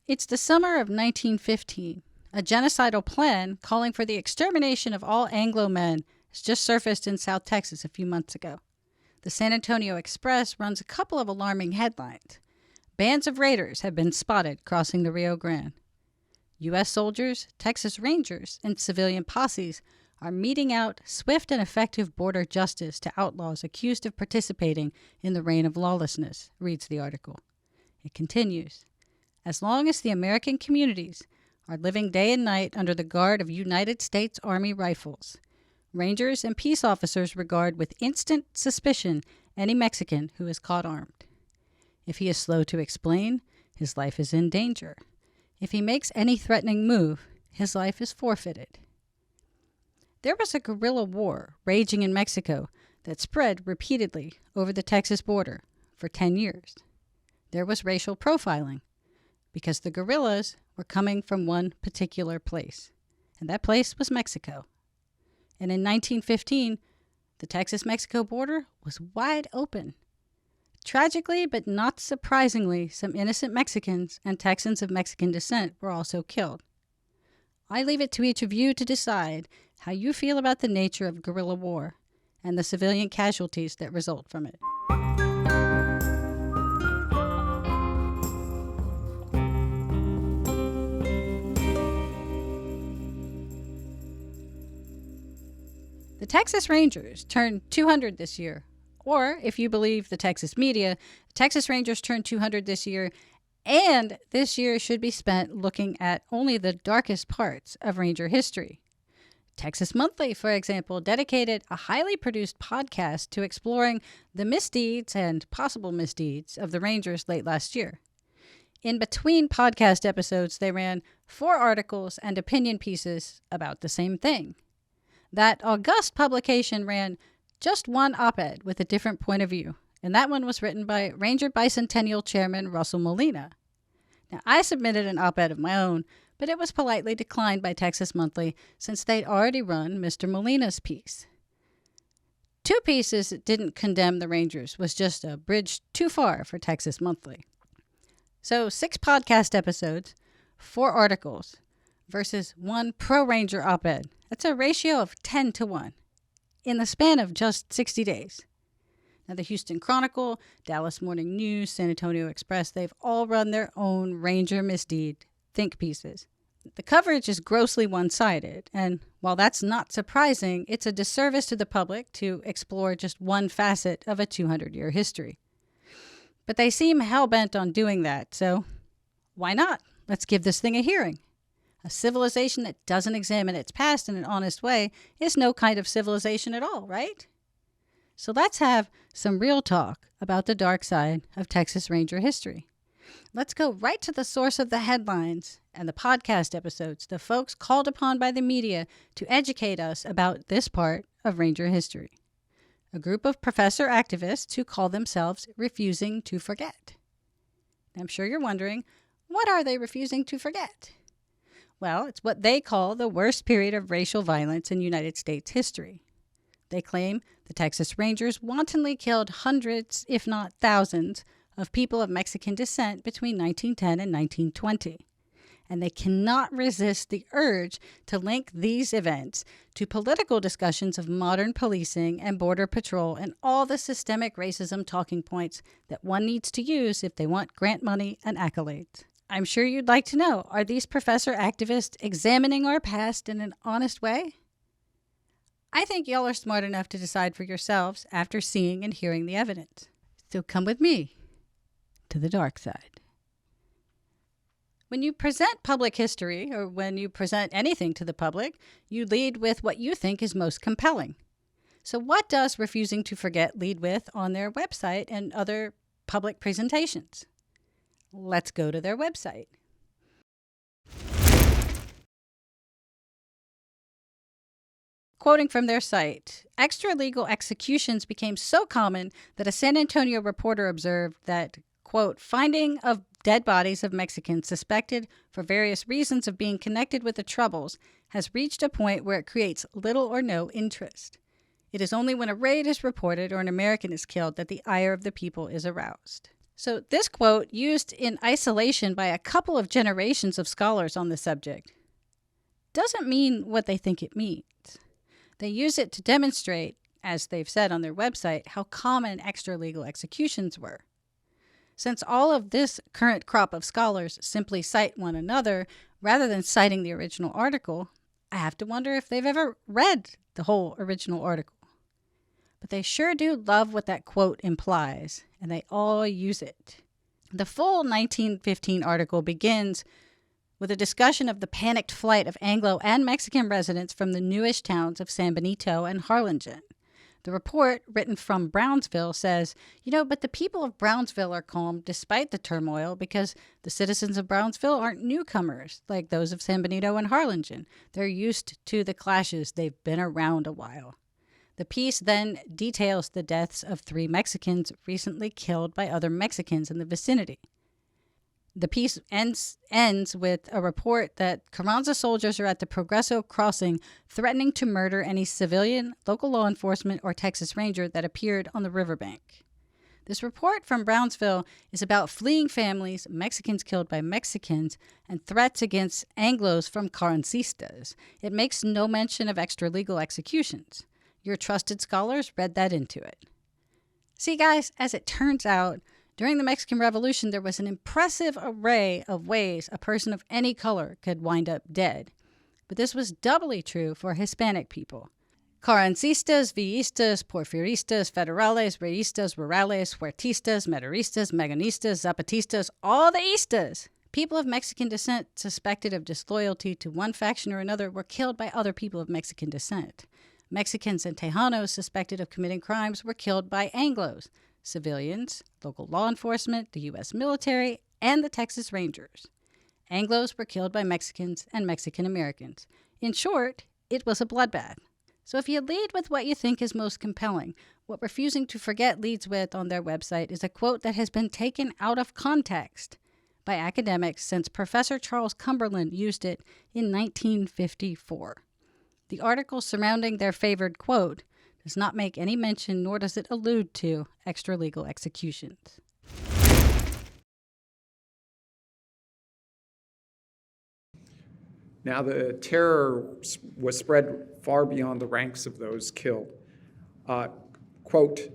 It's the summer of 1915. A genocidal plan calling for the extermination of all Anglo men has just surfaced in South Texas a few months ago. The San Antonio Express runs a couple of alarming headlines. Bands of raiders have been spotted crossing the Rio Grande. U.S. soldiers, Texas Rangers, and civilian posses are meting out swift and effective border justice to outlaws accused of participating in the reign of lawlessness, reads the article. It continues. As long as the American communities are living day and night under the guard of United States Army rifles, Rangers and peace officers regard with instant suspicion any Mexican who is caught armed. If he is slow to explain, his life is in danger. If he makes any threatening move, his life is forfeited. There was a guerrilla war raging in Mexico that spread repeatedly over the Texas border for 10 years. There was racial profiling because the guerrillas were coming from one particular place, and that place was Mexico. And in 1915, the Texas-Mexico border was wide open. Tragically, but not surprisingly, some innocent Mexicans and Texans of Mexican descent were also killed. I leave it to each of you to decide how you feel about the nature of guerrilla war and the civilian casualties that result from it. The Texas Rangers turned 200 this year. Or, if you believe the Texas media, Texas Rangers turned 200 this year, and this year should be spent looking at only the darkest parts of Ranger history. Texas Monthly, for example, dedicated a highly produced podcast to exploring the misdeeds and possible misdeeds of the Rangers late last year. In between podcast episodes, they ran 4 articles and opinion pieces about the same thing. That august publication ran just one op-ed with a different point of view, and that one was written by Ranger Bicentennial Chairman Russell Molina. Now, I submitted an op-ed of my own, but it was politely declined by Texas Monthly since they'd already run Mr. Molina's piece. 2 pieces that didn't condemn the Rangers was just a bridge too far for Texas Monthly. So 6 podcast episodes, 4 articles, versus 1 pro-Ranger op-ed. That's a ratio of 10 to 1. In the span of just 60 days. Now, the Houston Chronicle, Dallas Morning News, San Antonio Express, they've all run their own Ranger misdeed think pieces. The coverage is grossly one-sided, and while that's not surprising, it's a disservice to the public to explore just one facet of a 200-year history. But they seem hell-bent on doing that, so why not? Let's give this thing a hearing. A civilization that doesn't examine its past in an honest way is no kind of civilization at all, right? So let's have some real talk about the dark side of Texas Ranger history. Let's go right to the source of the headlines and the podcast episodes, the folks called upon by the media to educate us about this part of Ranger history. A group of professor activists who call themselves Refusing to Forget. I'm sure you're wondering, what are they refusing to forget? Well, it's what they call the worst period of racial violence in United States history. They claim the Texas Rangers wantonly killed hundreds, if not thousands, of people of Mexican descent between 1910 and 1920. And they cannot resist the urge to link these events to political discussions of modern policing and border patrol and all the systemic racism talking points that one needs to use if they want grant money and accolades. I'm sure you'd like to know, are these professor activists examining our past in an honest way? I think y'all are smart enough to decide for yourselves after seeing and hearing the evidence. So come with me to the dark side. When you present public history, or when you present anything to the public, you lead with what you think is most compelling. So what does Refusing to Forget lead with on their website and other public presentations? Let's go to their website. Quoting from their site, extralegal executions became so common that a San Antonio reporter observed that, quote, finding of dead bodies of Mexicans suspected for various reasons of being connected with the Troubles has reached a point where it creates little or no interest. It is only when a raid is reported or an American is killed that the ire of the people is aroused. So this quote, used in isolation by a couple of generations of scholars on the subject, doesn't mean what they think it means. They use it to demonstrate, as they've said on their website, how common extra-legal executions were. Since all of this current crop of scholars simply cite one another rather than citing the original article, I have to wonder if they've ever read the whole original article. But they sure do love what that quote implies, and they all use it. The full 1915 article begins with a discussion of the panicked flight of Anglo and Mexican residents from the newish towns of San Benito and Harlingen. The report, written from Brownsville, says, but the people of Brownsville are calm despite the turmoil because the citizens of Brownsville aren't newcomers like those of San Benito and Harlingen. They're used to the clashes. They've been around a while. The piece then details the deaths of 3 Mexicans recently killed by other Mexicans in the vicinity. The piece ends with a report that Carranza soldiers are at the Progreso crossing threatening to murder any civilian, local law enforcement, or Texas Ranger that appeared on the riverbank. This report from Brownsville is about fleeing families, Mexicans killed by Mexicans, and threats against Anglos from Carrancistas. It makes no mention of extra-legal executions. Your trusted scholars read that into it. See, guys, as it turns out, during the Mexican Revolution, there was an impressive array of ways a person of any color could wind up dead. But this was doubly true for Hispanic people. Carrancistas, Villistas, Porfiristas, Federales, Reyistas, Rurales, Huertistas, Maderistas, Meganistas, Zapatistas, all the Istas. People of Mexican descent suspected of disloyalty to one faction or another were killed by other people of Mexican descent. Mexicans and Tejanos suspected of committing crimes were killed by Anglos. Civilians, local law enforcement, the U.S. military, and the Texas Rangers. Anglos were killed by Mexicans and Mexican Americans. In short, it was a bloodbath. So if you lead with what you think is most compelling, what Refusing to Forget leads with on their website is a quote that has been taken out of context by academics since Professor Charles Cumberland used it in 1954. The article surrounding their favored quote does not make any mention, nor does it allude to extra-legal executions. Now, the terror was spread far beyond the ranks of those killed. Quote,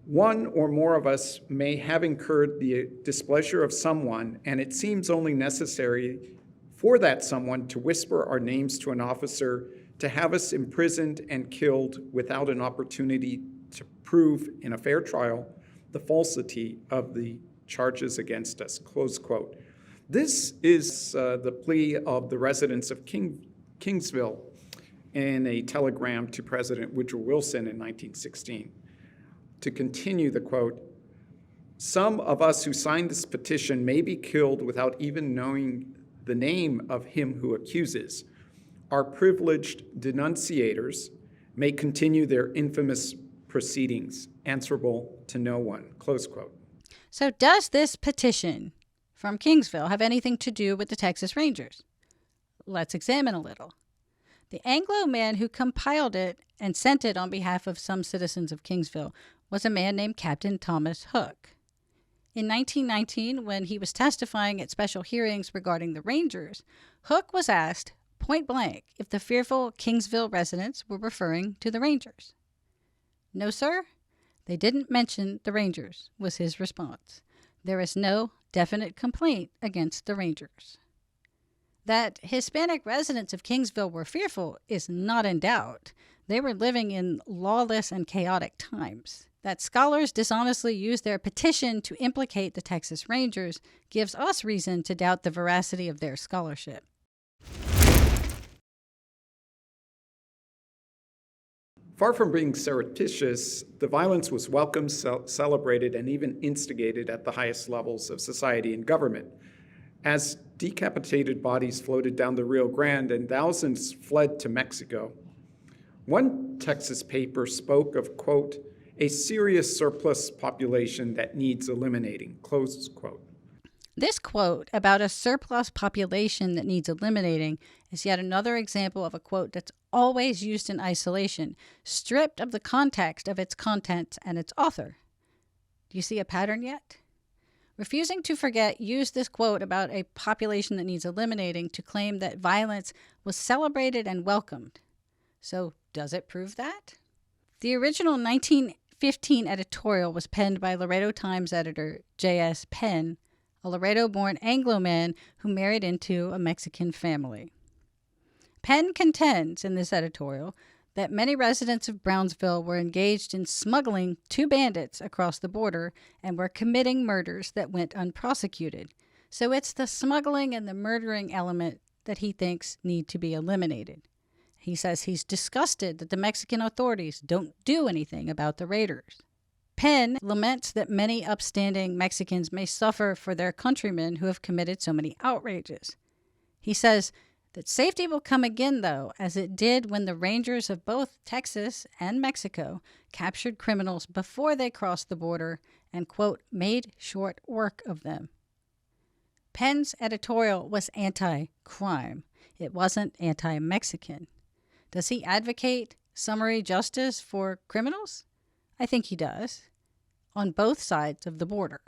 "One or more of us may have incurred the displeasure of someone, and it seems only necessary for that someone to whisper our names to an officer to have us imprisoned and killed without an opportunity to prove in a fair trial the falsity of the charges against us," close quote. This is the plea of the residents of Kingsville in a telegram to President Woodrow Wilson in 1916. To continue the quote, "Some of us who signed this petition may be killed without even knowing the name of him who accuses. Our privileged denunciators may continue their infamous proceedings, answerable to no one," close quote. So does this petition from Kingsville have anything to do with the Texas Rangers? Let's examine a little. The Anglo man who compiled it and sent it on behalf of some citizens of Kingsville was a man named Captain Thomas Hook. In 1919, when he was testifying at special hearings regarding the Rangers, Hook was asked point blank if the fearful Kingsville residents were referring to the Rangers. "No, sir, they didn't mention the Rangers," was his response. There is no definite complaint against the Rangers. That Hispanic residents of Kingsville were fearful is not in doubt. They were living in lawless and chaotic times. That scholars dishonestly used their petition to implicate the Texas Rangers gives us reason to doubt the veracity of their scholarship. Far from being surreptitious, the violence was welcomed, celebrated, and even instigated at the highest levels of society and government. As decapitated bodies floated down the Rio Grande and thousands fled to Mexico, one Texas paper spoke of, quote, "a serious surplus population that needs eliminating," close quote. This quote about a surplus population that needs eliminating is yet another example of a quote that's always used in isolation, stripped of the context of its contents and its author. Do you see a pattern yet? Refusing to Forget used this quote about a population that needs eliminating to claim that violence was celebrated and welcomed. So, does it prove that? The original 1915 editorial was penned by Laredo Times editor J.S. Penn, a Laredo-born Anglo man who married into a Mexican family. Penn contends in this editorial that many residents of Brownsville were engaged in smuggling two bandits across the border and were committing murders that went unprosecuted. So it's the smuggling and the murdering element that he thinks need to be eliminated. He says he's disgusted that the Mexican authorities don't do anything about the raiders. Penn laments that many upstanding Mexicans may suffer for their countrymen who have committed so many outrages. He says that safety will come again, though, as it did when the Rangers of both Texas and Mexico captured criminals before they crossed the border and, quote, made short work of them. Penn's editorial was anti-crime. It wasn't anti-Mexican. Does he advocate summary justice for criminals? I think he does, on both sides of the border.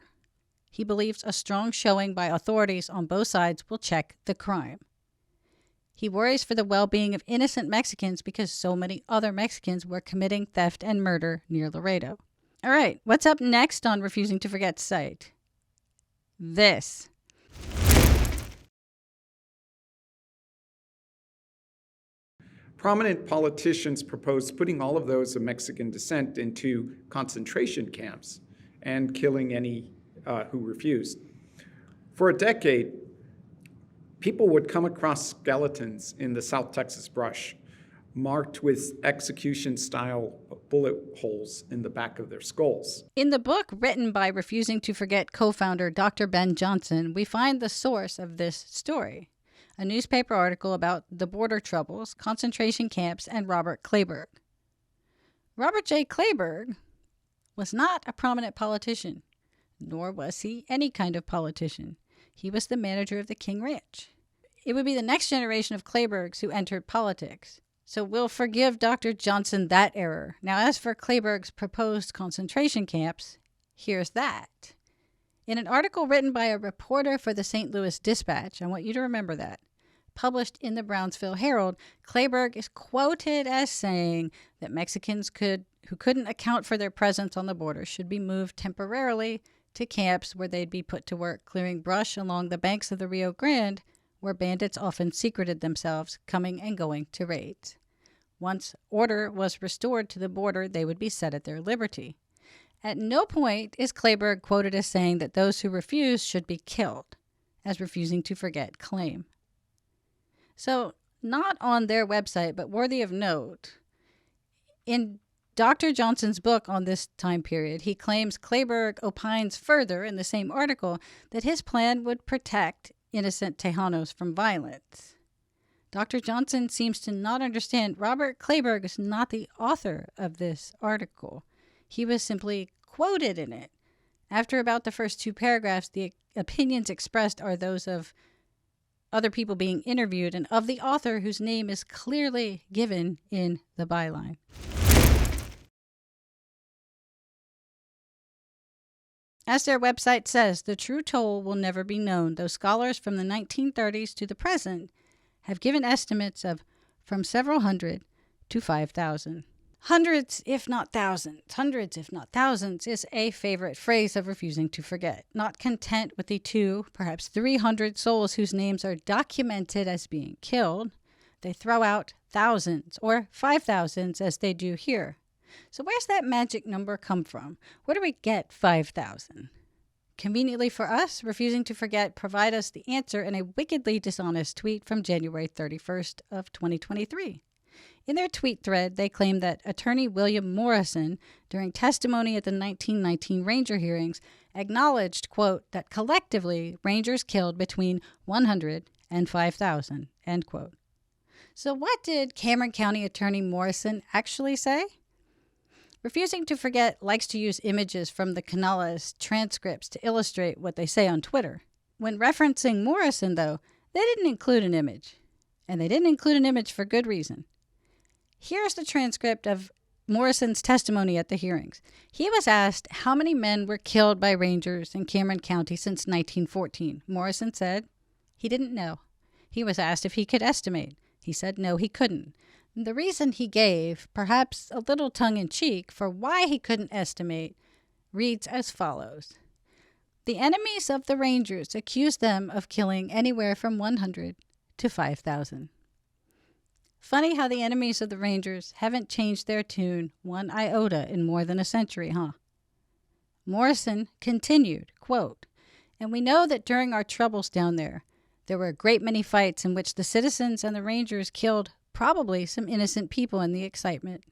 He believes a strong showing by authorities on both sides will check the crime. He worries for the well-being of innocent Mexicans because so many other Mexicans were committing theft and murder near Laredo. All right, what's up next on Refusing to Forget's site? This. Prominent politicians proposed putting all of those of Mexican descent into concentration camps and killing any who refused. For a decade, people would come across skeletons in the South Texas brush, marked with execution-style bullet holes in the back of their skulls. In the book written by Refusing to Forget co-founder Dr. Ben Johnson, we find the source of this story, a newspaper article about the border troubles, concentration camps, and Robert Kleberg. Robert J. Kleberg was not a prominent politician, nor was he any kind of politician. He was the manager of the King Ranch. It would be the next generation of Klebergs who entered politics. So we'll forgive Dr. Johnson that error. Now, as for Kleberg's proposed concentration camps, here's that. In an article written by a reporter for the St. Louis Dispatch, I want you to remember that, published in the Brownsville Herald, Kleberg is quoted as saying that Mexicans who couldn't account for their presence on the border should be moved temporarily to camps where they'd be put to work clearing brush along the banks of the Rio Grande, where bandits often secreted themselves, coming and going to raids. Once order was restored to the border, they would be set at their liberty. At no point is Kleberg quoted as saying that those who refuse should be killed, as Refusing to Forget claim. So, not on their website, but worthy of note, in Dr. Johnson's book on this time period, he claims Kleberg opines further in the same article that his plan would protect innocent Tejanos from violence. Dr. Johnson seems to not understand Robert Kleberg is not the author of this article. He was simply quoted in it. After about the first two paragraphs, the opinions expressed are those of other people being interviewed and of the author whose name is clearly given in the byline. As their website says, the true toll will never be known, though scholars from the 1930s to the present have given estimates of from several hundred to 5,000. Hundreds, if not thousands, is a favorite phrase of Refusing to Forget. Not content with the 200, perhaps 300 souls whose names are documented as being killed, they throw out thousands or 5,000s as they do here. So where's that magic number come from? Where do we get 5,000? Conveniently for us, Refusing to Forget provide us the answer in a wickedly dishonest tweet from January 31st of 2023. In their tweet thread, they claim that attorney William Morrison, during testimony at the 1919 Ranger hearings, acknowledged, quote, that collectively Rangers killed between 100 and 5,000, end quote. So what did Cameron County Attorney Morrison actually say? Refusing to Forget likes to use images from the Canales transcripts to illustrate what they say on Twitter. When referencing Morrison, though, they didn't include an image. And they didn't include an image for good reason. Here's the transcript of Morrison's testimony at the hearings. He was asked how many men were killed by Rangers in Cameron County since 1914. Morrison said he didn't know. He was asked if he could estimate. He said no, he couldn't. The reason he gave, perhaps a little tongue-in-cheek, for why he couldn't estimate reads as follows. The enemies of the Rangers accused them of killing anywhere from 100 to 5,000. Funny how the enemies of the Rangers haven't changed their tune one iota in more than a century, huh? Morrison continued, quote, and we know that during our troubles down there were a great many fights in which the citizens and the Rangers killed probably some innocent people in the excitement.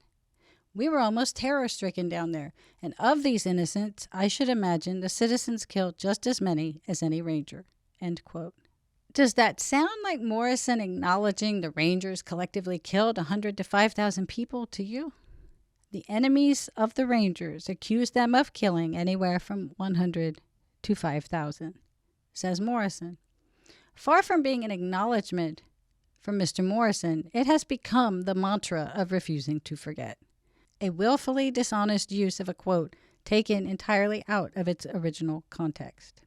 We were almost terror-stricken down there, and of these innocents, I should imagine the citizens killed just as many as any Ranger, end quote. Does that sound like Morrison acknowledging the Rangers collectively killed 100 to 5,000 people to you? The enemies of the Rangers accused them of killing anywhere from 100 to 5,000, says Morrison. Far from being an acknowledgement from Mr. Morrison, it has become the mantra of refusing to forget. A willfully dishonest use of a quote taken entirely out of its original context.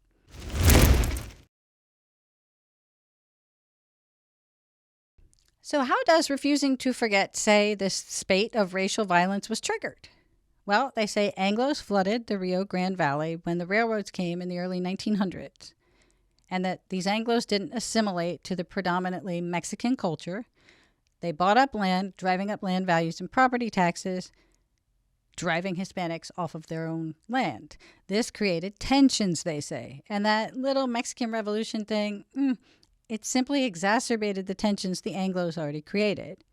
So how does refusing to forget say this spate of racial violence was triggered? Well, they say Anglos flooded the Rio Grande Valley when the railroads came in the early 1900s, and that these Anglos didn't assimilate to the predominantly Mexican culture. They bought up land, driving up land values and property taxes, driving Hispanics off of their own land. This created tensions, they say, and that little Mexican Revolution thing, it simply exacerbated the tensions the Anglos already created.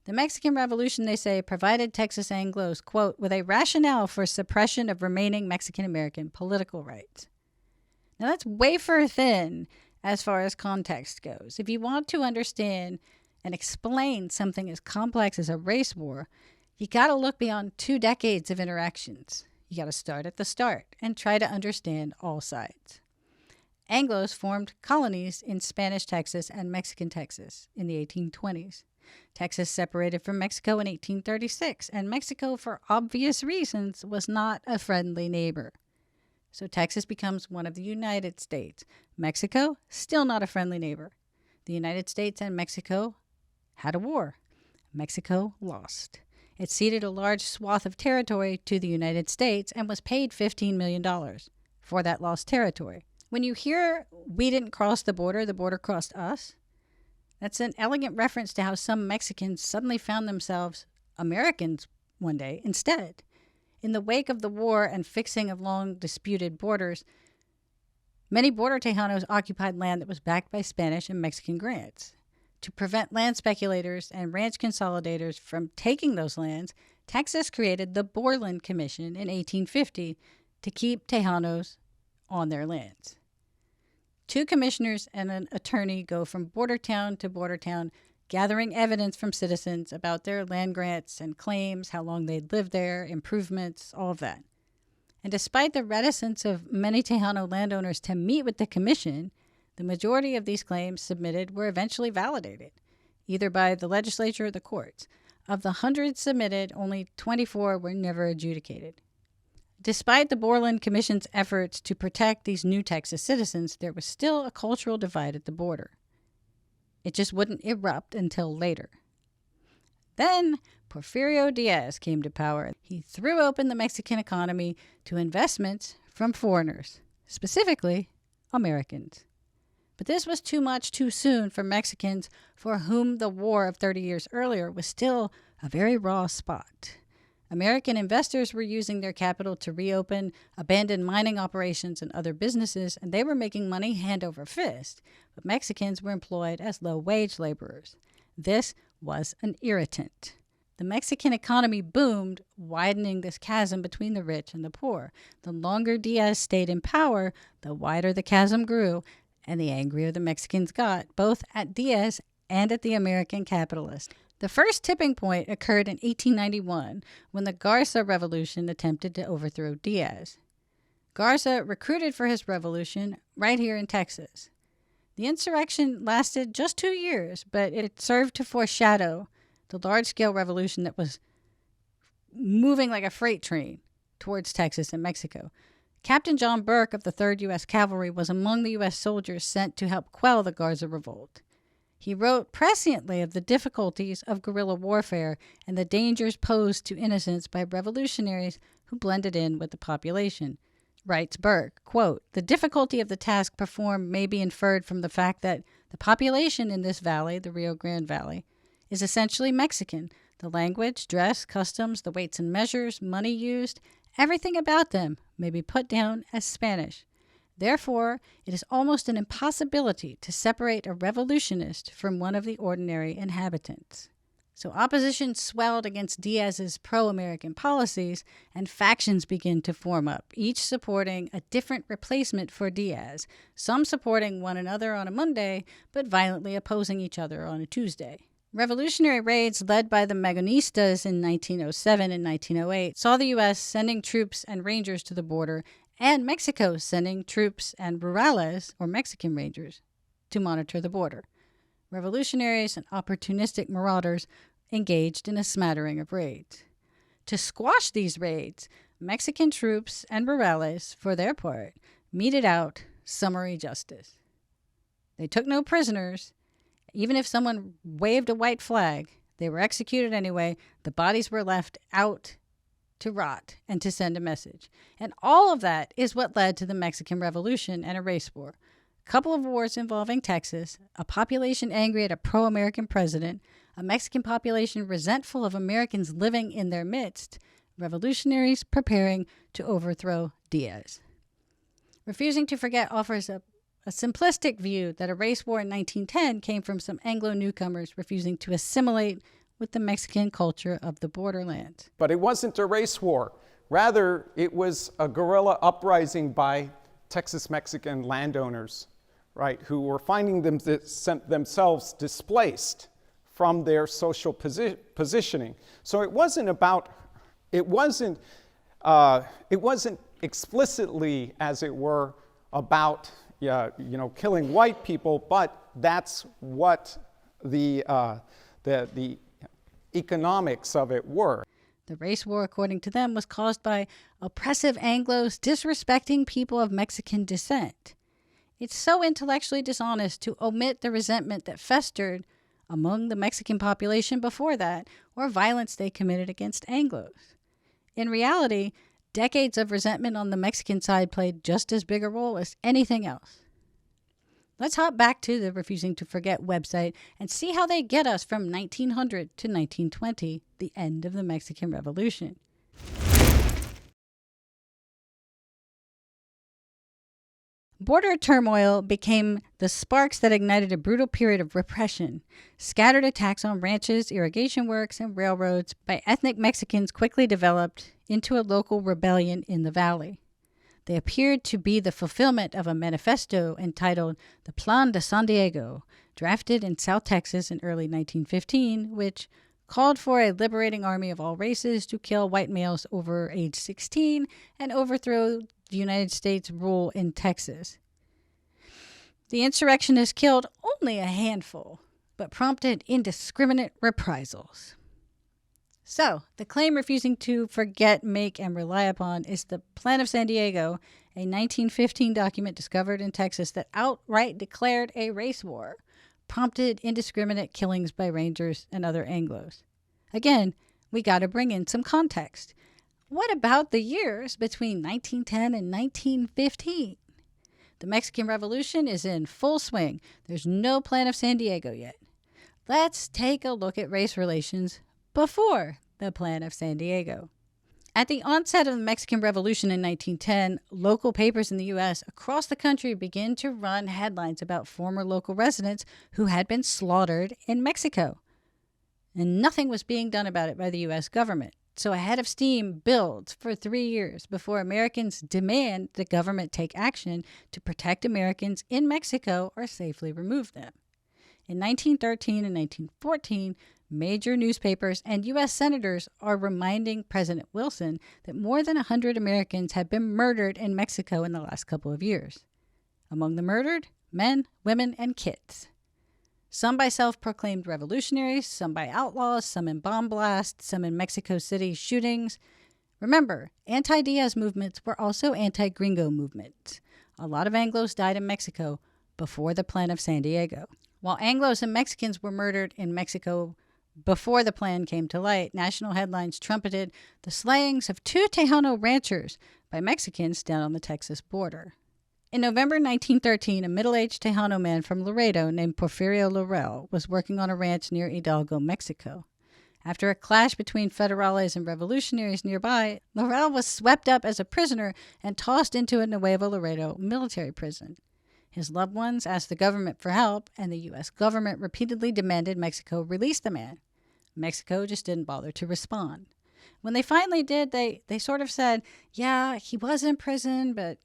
The Mexican Revolution, they say, provided Texas Anglos, quote, with a rationale for suppression of remaining Mexican-American political rights. Now, that's wafer thin as far as context goes. If you want to understand and explain something as complex as a race war, you got to look beyond 2 decades of interactions. You got to start at the start and try to understand all sides. Anglos formed colonies in Spanish Texas and Mexican Texas in the 1820s. Texas separated from Mexico in 1836, and Mexico, for obvious reasons, was not a friendly neighbor. So Texas becomes one of the United States. Mexico, still not a friendly neighbor. The United States and Mexico had a war. Mexico lost. It ceded a large swath of territory to the United States and was paid $15 million for that lost territory. When you hear we didn't cross the border crossed us, that's an elegant reference to how some Mexicans suddenly found themselves Americans one day instead. In the wake of the war and fixing of long disputed borders, many border Tejanos occupied land that was backed by Spanish and Mexican grants. To prevent land speculators and ranch consolidators from taking those lands, Texas created the Borland Commission in 1850 to keep Tejanos on their lands. 2 commissioners and an attorney go from border town to border town, gathering evidence from citizens about their land grants and claims, how long they'd lived there, improvements, all of that. And despite the reticence of many Tejano landowners to meet with the commission, the majority of these claims submitted were eventually validated, either by the legislature or the courts. Of the 100 submitted, only 24 were never adjudicated. Despite the Borland Commission's efforts to protect these new Texas citizens, there was still a cultural divide at the border. It just wouldn't erupt until later. Then Porfirio Diaz came to power. He threw open the Mexican economy to investments from foreigners, specifically Americans. But this was too much too soon for Mexicans for whom the war of 30 years earlier was still a very raw spot. American investors were using their capital to reopen abandoned mining operations and other businesses, and they were making money hand over fist, but Mexicans were employed as low-wage laborers. This was an irritant. The Mexican economy boomed, widening this chasm between the rich and the poor. The longer Diaz stayed in power, the wider the chasm grew, and the angrier the Mexicans got, both at Diaz and at the American capitalist. The first tipping point occurred in 1891 when the Garza Revolution attempted to overthrow Diaz. Garza recruited for his revolution right here in Texas. The insurrection lasted just 2 years, but it served to foreshadow the large-scale revolution that was moving like a freight train towards Texas and Mexico. Captain John Burke of the 3rd U.S. Cavalry was among the U.S. soldiers sent to help quell the Garza revolt. He wrote presciently of the difficulties of guerrilla warfare and the dangers posed to innocents by revolutionaries who blended in with the population. Writes Burke, quote, "The difficulty of the task performed may be inferred from the fact that the population in this valley, the Rio Grande Valley, is essentially Mexican. The language, dress, customs, the weights and measures, money used, everything about them may be put down as Spanish. Therefore, it is almost an impossibility to separate a revolutionist from one of the ordinary inhabitants." So opposition swelled against Diaz's pro-American policies, and factions began to form up, each supporting a different replacement for Diaz, some supporting one another on a Monday, but violently opposing each other on a Tuesday. Revolutionary raids led by the Magonistas in 1907 and 1908 saw the U.S. sending troops and rangers to the border, and Mexico sending troops and rurales, or Mexican rangers, to monitor the border. Revolutionaries and opportunistic marauders engaged in a smattering of raids. To squash these raids, Mexican troops and rurales, for their part, meted out summary justice. They took no prisoners. Even if someone waved a white flag, they were executed anyway. The bodies were left out to rot and to send a message. And all of that is what led to the Mexican Revolution and a race war. A couple of wars involving Texas, a population angry at a pro-American president, a Mexican population resentful of Americans living in their midst, revolutionaries preparing to overthrow Diaz. Refusing to Forget offers a simplistic view that a race war in 1910 came from some Anglo newcomers refusing to assimilate with the Mexican culture of the borderlands. But it wasn't a race war. Rather, it was a guerrilla uprising by Texas Mexican landowners, right, who were finding themselves displaced from their social positioning. So it wasn't explicitly, as it were, about killing white people, but that's what the economics of it were. The race war, according to them, was caused by oppressive Anglos disrespecting people of Mexican descent. It's so intellectually dishonest to omit the resentment that festered among the Mexican population before that, or violence they committed against Anglos. In reality, decades of resentment on the Mexican side played just as big a role as anything else. Let's hop back to the Refusing to Forget website and see how they get us from 1900 to 1920, the end of the Mexican Revolution. Border turmoil became the sparks that ignited a brutal period of repression. Scattered attacks on ranches, irrigation works, and railroads by ethnic Mexicans quickly developed into a local rebellion in the valley. They appeared to be the fulfillment of a manifesto entitled the Plan de San Diego, drafted in South Texas in early 1915, which called for a liberating army of all races to kill white males over age 16 and overthrow the United States rule in Texas. The insurrectionists killed only a handful, but prompted indiscriminate reprisals. So, the claim Refusing to Forget, Make, and Rely Upon is the Plan of San Diego, a 1915 document discovered in Texas that outright declared a race war, prompted indiscriminate killings by Rangers and other Anglos. Again, we got to bring in some context. What about the years between 1910 and 1915? The Mexican Revolution is in full swing. There's no Plan of San Diego yet. Let's take a look at race relations before the Plan of San Diego. At the onset of the Mexican Revolution in 1910, local papers in the U.S. across the country began to run headlines about former local residents who had been slaughtered in Mexico. And nothing was being done about it by the U.S. government. So a head of steam builds for 3 years before Americans demand the government take action to protect Americans in Mexico or safely remove them. In 1913 and 1914, major newspapers and U.S. senators are reminding President Wilson that more than 100 Americans have been murdered in Mexico in the last couple of years. Among the murdered, men, women, and kids. some by self-proclaimed revolutionaries, some by outlaws, some in bomb blasts, some in Mexico City shootings. Remember, anti-Diaz movements were also anti-gringo movements. A lot of Anglos died in Mexico before the Plan of San Diego. While Anglos and Mexicans were murdered in Mexico before the plan came to light, national headlines trumpeted the slayings of 2 Tejano ranchers by Mexicans down on the Texas border. In November 1913, a middle-aged Tejano man from Laredo named Porfirio Laurel was working on a ranch near Hidalgo, Mexico. After a clash between federales and revolutionaries nearby, Laurel was swept up as a prisoner and tossed into a Nuevo Laredo military prison. His loved ones asked the government for help, and the U.S. government repeatedly demanded Mexico release the man. Mexico just didn't bother to respond. When they finally did, they sort of said, yeah, he was in prison, but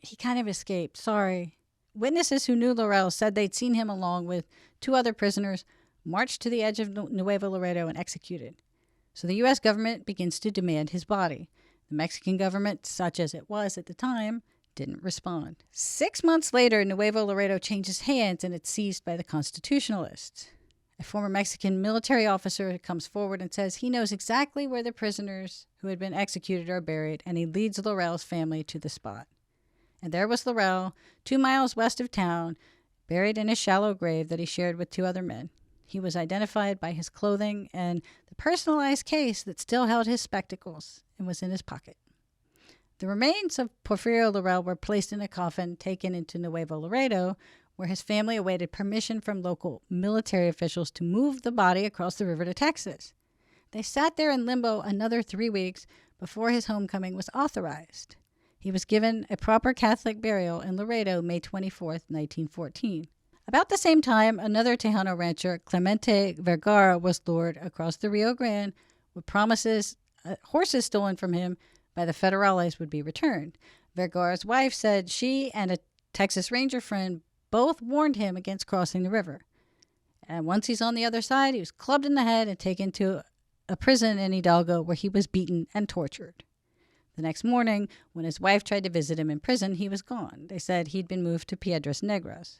he kind of escaped, sorry. Witnesses who knew Laurel said they'd seen him along with 2 other prisoners marched to the edge of Nuevo Laredo and executed. So the U.S. government begins to demand his body. The Mexican government, such as it was at the time, didn't respond. 6 months later, Nuevo Laredo changes hands and it's seized by the Constitutionalists. A former Mexican military officer comes forward and says he knows exactly where the prisoners who had been executed are buried, and he leads Laurel's family to the spot. And there was Laurel, 2 miles west of town, buried in a shallow grave that he shared with 2 other men. He was identified by his clothing and the personalized case that still held his spectacles and was in his pocket. The remains of Porfirio Laurel were placed in a coffin taken into Nuevo Laredo, where his family awaited permission from local military officials to move the body across the river to Texas. They sat there in limbo another 3 weeks before his homecoming was authorized. He was given a proper Catholic burial in Laredo, May 24, 1914. About the same time, another Tejano rancher, Clemente Vergara, was lured across the Rio Grande with promises horses stolen from him by the federales would be returned. Vergara's wife said she and a Texas Ranger friend both warned him against crossing the river. And once he's on the other side, he was clubbed in the head and taken to a prison in Hidalgo where he was beaten and tortured. The next morning, when his wife tried to visit him in prison, he was gone. They said he'd been moved to Piedras Negras.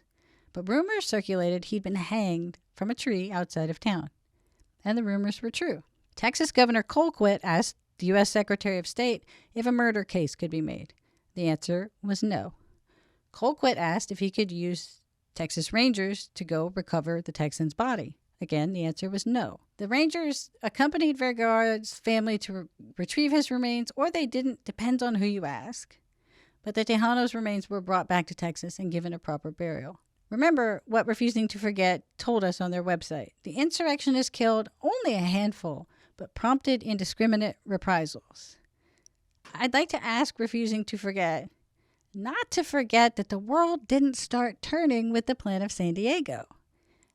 But rumors circulated he'd been hanged from a tree outside of town. And the rumors were true. Texas Governor Colquitt asked the U.S. Secretary of State if a murder case could be made. The answer was no. Colquitt asked if he could use Texas Rangers to go recover the Texan's body. Again, the answer was no. The Rangers accompanied Vergara's family to retrieve his remains, or they didn't, depends on who you ask. But the Tejano's remains were brought back to Texas and given a proper burial. Remember what Refuting to Forget told us on their website. The insurrectionists killed only a handful, but prompted indiscriminate reprisals. I'd like to ask Refusing to Forget not to forget that the world didn't start turning with the Plan of San Diego.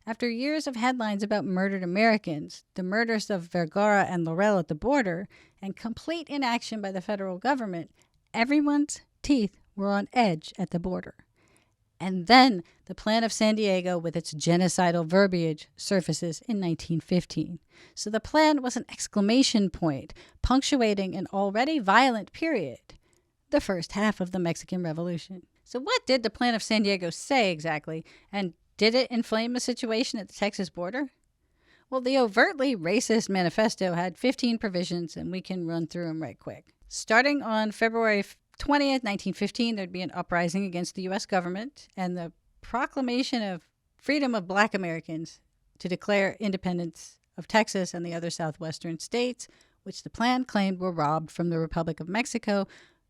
After years of headlines about murdered Americans, the murders of Vergara and Laurel at the border, and complete inaction by the federal government, everyone's teeth were on edge at the border. And then the Plan of San Diego, with its genocidal verbiage, surfaces in 1915. So the plan was an exclamation point, punctuating an already violent period, the first half of the Mexican Revolution. So what did the Plan of San Diego say exactly, and did it inflame the situation at the Texas border? Well, the overtly racist manifesto had 15 provisions, and we can run through them right quick. Starting on February 20th, 1915, there'd be an uprising against the U.S. government and the proclamation of freedom of Black Americans to declare independence of Texas and the other southwestern states, which the plan claimed were robbed from the Republic of Mexico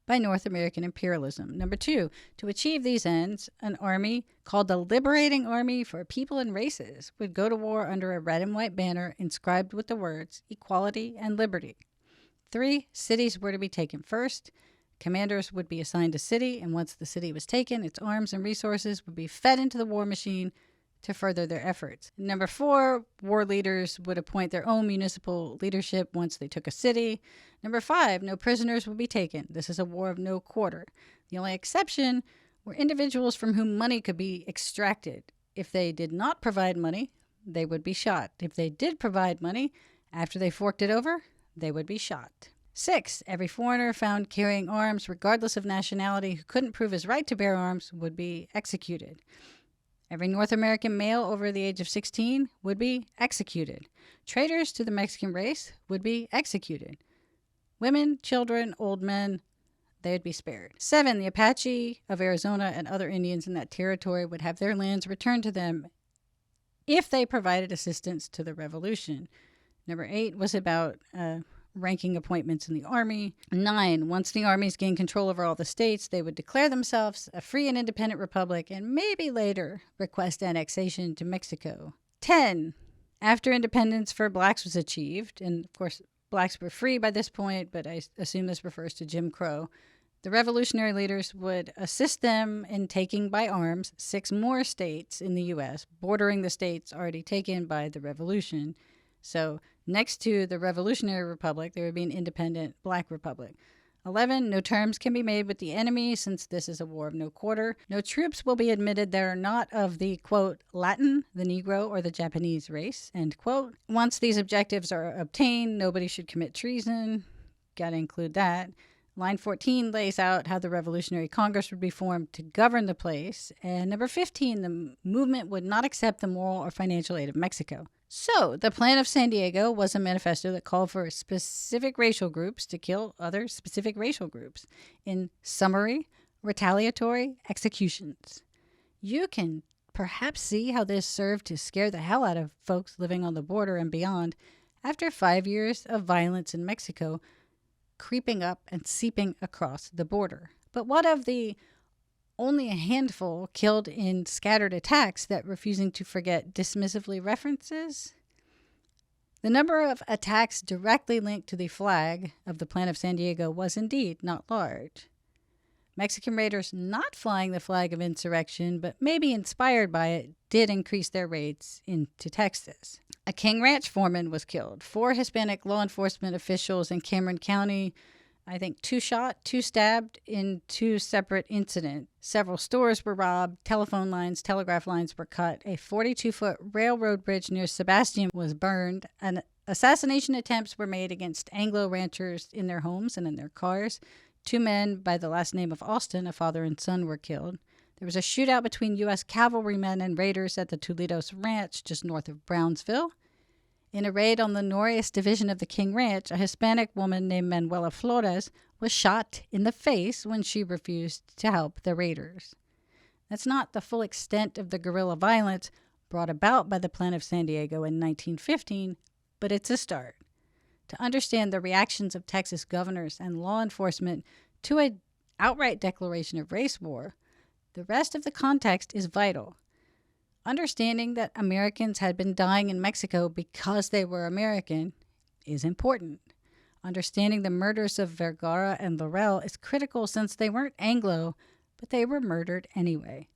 by North American imperialism. Number 2, to achieve these ends, an army called the Liberating Army for People and Races would go to war under a red and white banner inscribed with the words equality and liberty. 3, cities were to be taken first. Commanders would be assigned a city, and once the city was taken, its arms and resources would be fed into the war machine to further their efforts. Number 4, war leaders would appoint their own municipal leadership once they took a city. Number 5, no prisoners would be taken. This is a war of no quarter. The only exception were individuals from whom money could be extracted. If they did not provide money, they would be shot. If they did provide money, after they forked it over, they would be shot. 6, every foreigner found carrying arms, regardless of nationality, who couldn't prove his right to bear arms, would be executed. Every North American male over the age of 16 would be executed. Traitors to the Mexican race would be executed. Women, children, old men, they would be spared. 7, the Apache of Arizona and other Indians in that territory would have their lands returned to them if they provided assistance to the revolution. Number 8 was about ranking appointments in the army. 9, once the armies gained control over all the states, they would declare themselves a free and independent republic and maybe later request annexation to Mexico. 10, after independence for blacks was achieved, and of course blacks were free by this point, but I assume this refers to Jim Crow, the revolutionary leaders would assist them in taking by arms 6 more states in the U.S., bordering the states already taken by the revolution. So next to the Revolutionary Republic, there would be an independent black republic. 11, no terms can be made with the enemy since this is a war of no quarter. No troops will be admitted that are not of the, quote, Latin, the Negro, or the Japanese race, end quote. Once these objectives are obtained, nobody should commit treason. Got to include that. Line 14 lays out how the Revolutionary Congress would be formed to govern the place. And number 15, the movement would not accept the moral or financial aid of Mexico. So, the Plan of San Diego was a manifesto that called for specific racial groups to kill other specific racial groups in summary, retaliatory executions. You can perhaps see how this served to scare the hell out of folks living on the border and beyond after 5 years of violence in Mexico creeping up and seeping across the border. But what of the only a handful killed in scattered attacks that Refusing to Forget dismissively references? The number of attacks directly linked to the flag of the Plan of San Diego was indeed not large. Mexican raiders not flying the flag of insurrection, but maybe inspired by it, did increase their raids into Texas. A King Ranch foreman was killed. 4 Hispanic law enforcement officials in Cameron County, I think 2 shot, 2 stabbed in 2 separate incidents. Several stores were robbed, telephone lines, telegraph lines were cut. A 42-foot railroad bridge near Sebastian was burned. And assassination attempts were made against Anglo ranchers in their homes and in their cars. 2 men by the last name of Austin, a father and son, were killed. There was a shootout between U.S. cavalrymen and raiders at the Toledo's Ranch just north of Brownsville. In a raid on the Norris division of the King Ranch, a Hispanic woman named Manuela Flores was shot in the face when she refused to help the raiders. That's not the full extent of the guerrilla violence brought about by the Plan of San Diego in 1915, but it's a start. To understand the reactions of Texas governors and law enforcement to an outright declaration of race war, the rest of the context is vital. Understanding that Americans had been dying in Mexico because they were American is important. Understanding the murders of Vergara and Laurel is critical since they weren't Anglo, but they were murdered anyway.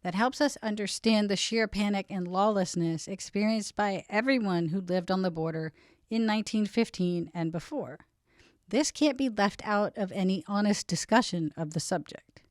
That helps us understand the sheer panic and lawlessness experienced by everyone who lived on the border in 1915 and before. This can't be left out of any honest discussion of the subject.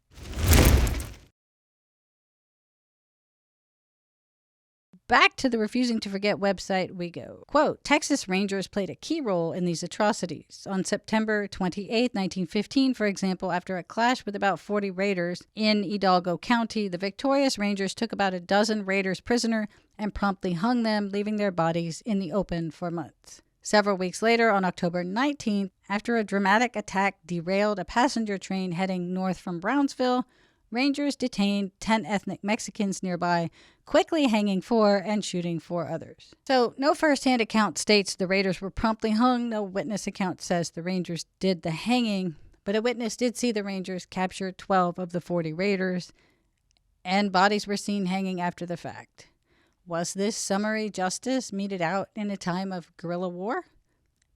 Back to the Refusing to Forget website we go. Quote, Texas Rangers played a key role in these atrocities. On September 28, 1915, for example, after a clash with about 40 raiders in Hidalgo County, the victorious Rangers took about a dozen raiders prisoner and promptly hung them, leaving their bodies in the open for months. Several weeks later, on October 19th, after a dramatic attack derailed a passenger train heading north from Brownsville, Rangers detained 10 ethnic Mexicans nearby, quickly hanging 4 and shooting 4 others. So no first-hand account states the raiders were promptly hung. No witness account says the Rangers did the hanging, but a witness did see the Rangers capture 12 of the 40 raiders, and bodies were seen hanging after the fact. Was this summary justice meted out in a time of guerrilla war?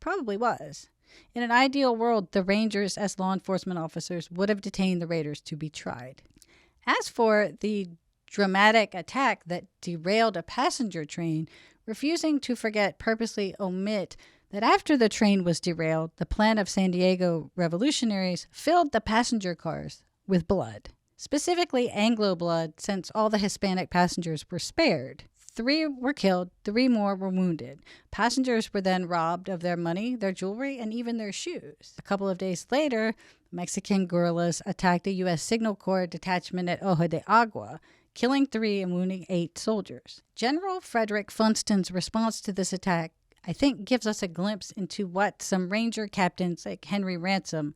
Probably was. In an ideal world, the Rangers, as law enforcement officers, would have detained the raiders to be tried. As for the dramatic attack that derailed a passenger train, Refusing to Forget purposely omit that after the train was derailed, the Plan of San Diego revolutionaries filled the passenger cars with blood. Specifically Anglo blood, since all the Hispanic passengers were spared. 3 were killed, 3 more were wounded. Passengers were then robbed of their money, their jewelry, and even their shoes. A couple of days later, Mexican guerrillas attacked a U.S. Signal Corps detachment at Ojo de Agua, killing 3 and wounding 8 soldiers. General Frederick Funston's response to this attack, I think, gives us a glimpse into what some Ranger captains like Henry Ransom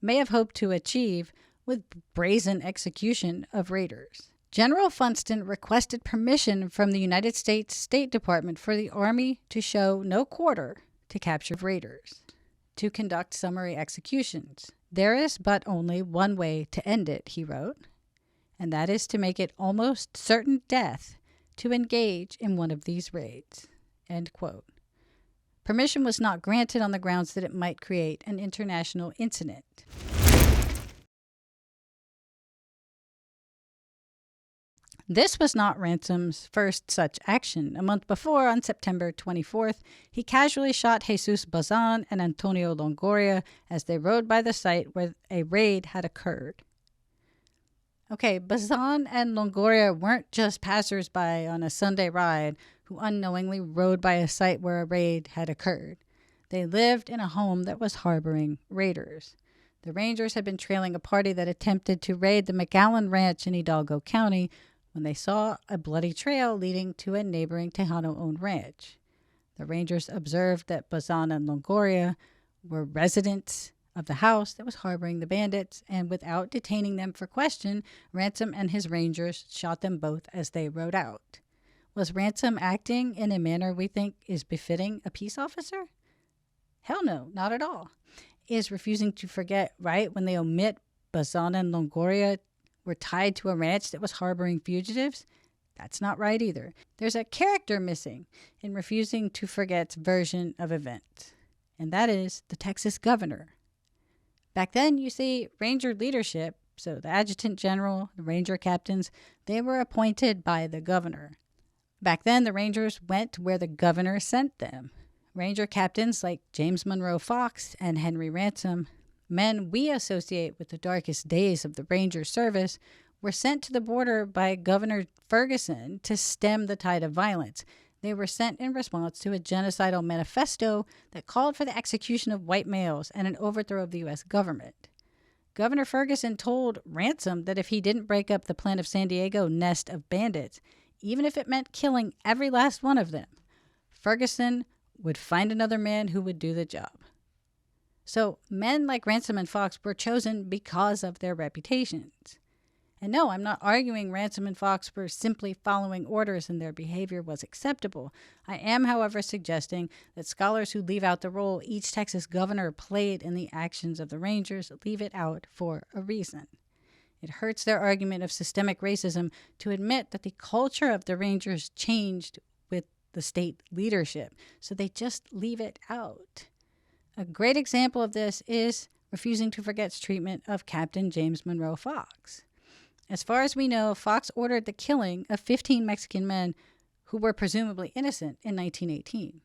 may have hoped to achieve with brazen execution of raiders. General Funston requested permission from the United States State Department for the Army to show no quarter to capture raiders, to conduct summary executions. There is but only one way to end it, he wrote, and that is to make it almost certain death to engage in one of these raids. End quote. Permission was not granted on the grounds that it might create an international incident. This was not Ransom's first such action. A month before, on September 24th, he casually shot Jesus Bazan and Antonio Longoria as they rode by the site where a raid had occurred. Okay, Bazan and Longoria weren't just passers-by on a Sunday ride who unknowingly rode by a site where a raid had occurred. They lived in a home that was harboring raiders. The Rangers had been trailing a party that attempted to raid the McAllen Ranch in Hidalgo County when they saw a bloody trail leading to a neighboring Tejano-owned ranch. The Rangers observed that Bazan and Longoria were residents of the house that was harboring the bandits, and without detaining them for question, Ransom and his Rangers shot them both as they rode out. Was Ransom acting in a manner we think is befitting a peace officer? Hell no, not at all. Is refusing to forget right when they omit Bazan and Longoria were tied to a ranch that was harboring fugitives? That's not right either. There's a character missing in refusing to forget's version of events, and that is the Texas governor. Back then, you see, Ranger leadership, so the adjutant general, the Ranger captains, they were appointed by the governor. Back then, the Rangers went where the governor sent them. Ranger captains like James Monroe Fox and Henry Ransom, men we associate with the darkest days of the Ranger service, were sent to the border by Governor Ferguson to stem the tide of violence. They were sent in response to a genocidal manifesto that called for the execution of white males and an overthrow of the U.S. government. Governor Ferguson told Ransom that if he didn't break up the Plan of San Diego nest of bandits, even if it meant killing every last one of them, Ferguson would find another man who would do the job. So men like Ransom and Fox were chosen because of their reputations. And no, I'm not arguing Ransom and Fox were simply following orders and their behavior was acceptable. I am, however, suggesting that scholars who leave out the role each Texas governor played in the actions of the Rangers leave it out for a reason. It hurts their argument of systemic racism to admit that the culture of the Rangers changed with the state leadership, so they just leave it out. A great example of this is refusing to forget's treatment of Captain James Monroe Fox. As far as we know, Fox ordered the killing of 15 Mexican men who were presumably innocent in 1918.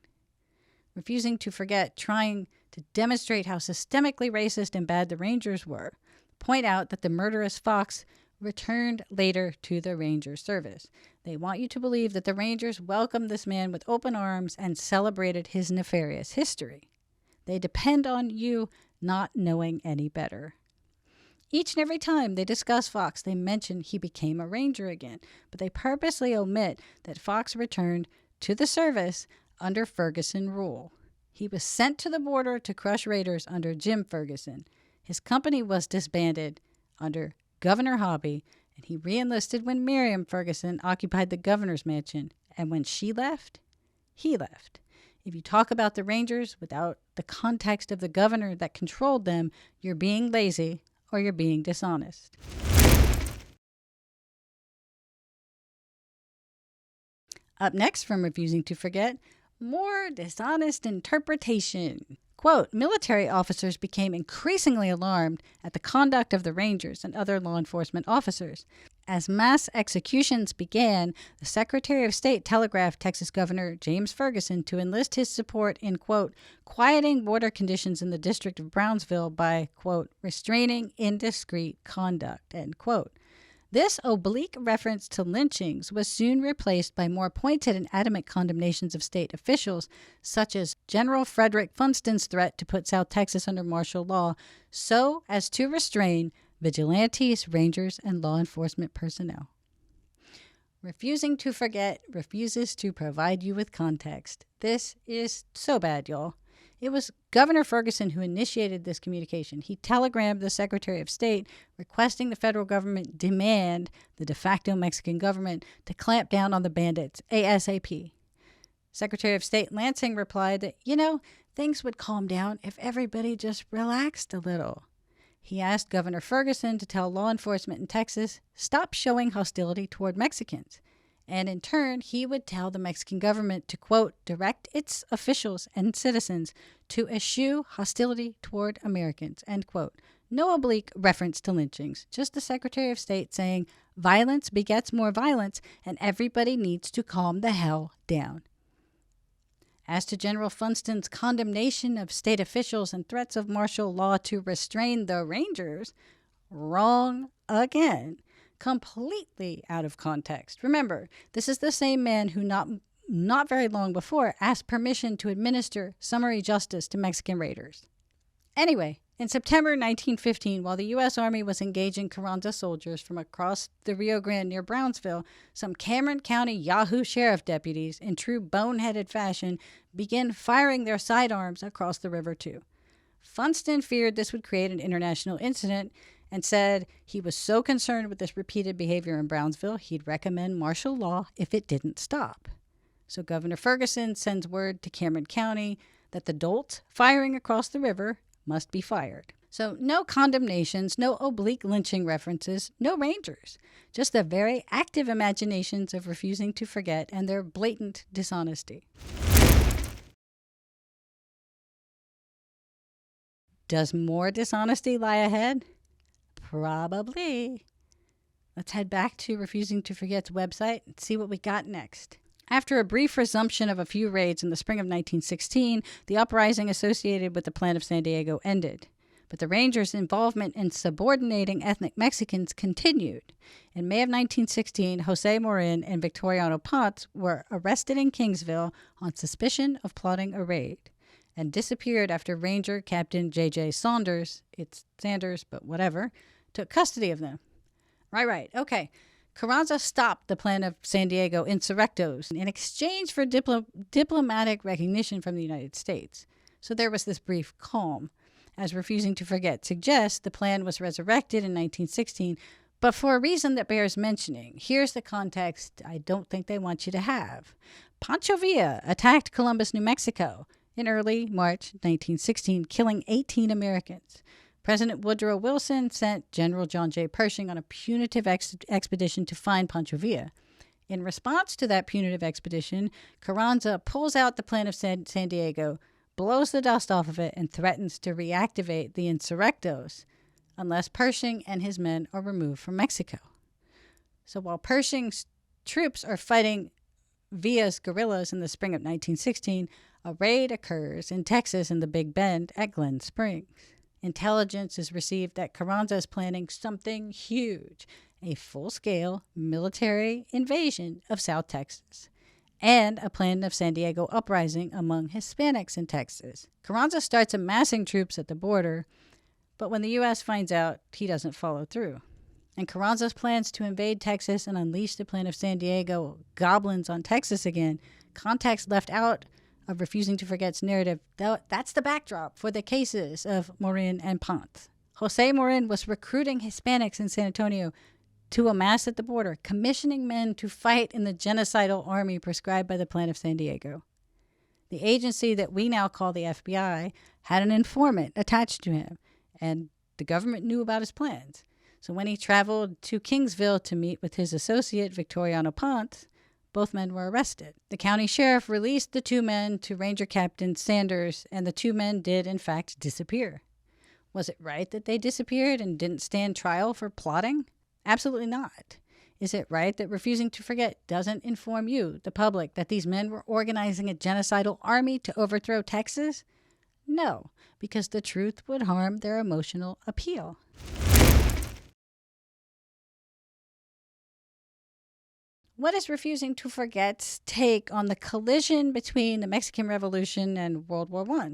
Refusing to forget, trying to demonstrate how systemically racist and bad the Rangers were, point out that the murderous Fox returned later to the Ranger service. They want you to believe that the Rangers welcomed this man with open arms and celebrated his nefarious history. They depend on you not knowing any better. Each and every time they discuss Fox, they mention he became a Ranger again, but they purposely omit that Fox returned to the service under Ferguson rule. He was sent to the border to crush raiders under Jim Ferguson. His company was disbanded under Governor Hobby, and he re-enlisted when Miriam Ferguson occupied the governor's mansion, and when she left, he left. If you talk about the Rangers without the context of the governor that controlled them, you're being lazy or you're being dishonest. Up next from Refusing to Forget, more dishonest interpretation. Quote, military officers became increasingly alarmed at the conduct of the Rangers and other law enforcement officers. As mass executions began, the Secretary of State telegraphed Texas Governor James Ferguson to enlist his support in, quote, quieting border conditions in the District of Brownsville by, quote, restraining indiscreet conduct, end quote. This oblique reference to lynchings was soon replaced by more pointed and adamant condemnations of state officials, such as General Frederick Funston's threat to put South Texas under martial law so as to restrain vigilantes, Rangers, and law enforcement personnel. Refusing to forget refuses to provide you with context. This is so bad, y'all. It was Governor Ferguson who initiated this communication. He telegrammed the Secretary of State requesting the federal government demand the de facto Mexican government to clamp down on the bandits ASAP. Secretary of State Lansing replied that, things would calm down if everybody just relaxed a little. He asked Governor Ferguson to tell law enforcement in Texas, stop showing hostility toward Mexicans. And in turn, he would tell the Mexican government to, quote, direct its officials and citizens to eschew hostility toward Americans, end quote. No oblique reference to lynchings, just the Secretary of State saying violence begets more violence and everybody needs to calm the hell down. As to General Funston's condemnation of state officials and threats of martial law to restrain the Rangers, wrong again. Completely out of context. Remember, this is the same man who not very long before asked permission to administer summary justice to Mexican raiders. Anyway, in September 1915, while the U.S. Army was engaging Carranza soldiers from across the Rio Grande near Brownsville, some Cameron County Yahoo sheriff deputies, in true boneheaded fashion, began firing their sidearms across the river too. Funston feared this would create an international incident and said he was so concerned with this repeated behavior in Brownsville, he'd recommend martial law if it didn't stop. So Governor Ferguson sends word to Cameron County that the dolts firing across the river must be fired. So no condemnations, no oblique lynching references, no Rangers. Just the very active imaginations of refusing to forget and their blatant dishonesty. Does more dishonesty lie ahead? Probably. Let's head back to Refusing to Forget's website and see what we got next. After a brief resumption of a few raids in the spring of 1916, the uprising associated with the Plan of San Diego ended. But the Rangers' involvement in subordinating ethnic Mexicans continued. In May of 1916, Jose Morin and Victoriano Ponce were arrested in Kingsville on suspicion of plotting a raid and disappeared after Ranger Captain J.J. Saunders, it's Sanders, but whatever, took custody of them. Right, okay. Carranza stopped the Plan of San Diego insurrectos in exchange for diplomatic recognition from the United States. So there was this brief calm. As Refusing to Forget suggests, the plan was resurrected in 1916, but for a reason that bears mentioning. Here's the context I don't think they want you to have. Pancho Villa attacked Columbus, New Mexico in early March 1916, killing 18 Americans. President Woodrow Wilson sent General John J. Pershing on a punitive expedition to find Pancho Villa. In response to that punitive expedition, Carranza pulls out the Plan of San Diego, blows the dust off of it, and threatens to reactivate the insurrectos unless Pershing and his men are removed from Mexico. So while Pershing's troops are fighting Villa's guerrillas in the spring of 1916, a raid occurs in Texas in the Big Bend at Glen Springs. Intelligence is received that Carranza is planning something huge, a full-scale military invasion of South Texas, and a Plan of San Diego uprising among Hispanics in Texas. Carranza starts amassing troops at the border, but when the U.S. finds out, he doesn't follow through. And Carranza's plans to invade Texas and unleash the Plan of San Diego goblins on Texas again, context left out of Refusing to Forget's narrative, that's the backdrop for the cases of Morin and Ponce. Jose Morin was recruiting Hispanics in San Antonio to amass at the border, commissioning men to fight in the genocidal army prescribed by the Plan of San Diego. The agency that we now call the FBI had an informant attached to him, and the government knew about his plans. So when he traveled to Kingsville to meet with his associate, Victoriano Ponce, both men were arrested. The county sheriff released the two men to Ranger Captain Sanders, and the two men did, in fact, disappear. Was it right that they disappeared and didn't stand trial for plotting? Absolutely not. Is it right that Refusing to Forget doesn't inform you, the public, that these men were organizing a genocidal army to overthrow Texas? No, because the truth would harm their emotional appeal. What is Refusing to Forget's take on the collision between the Mexican Revolution and World War I?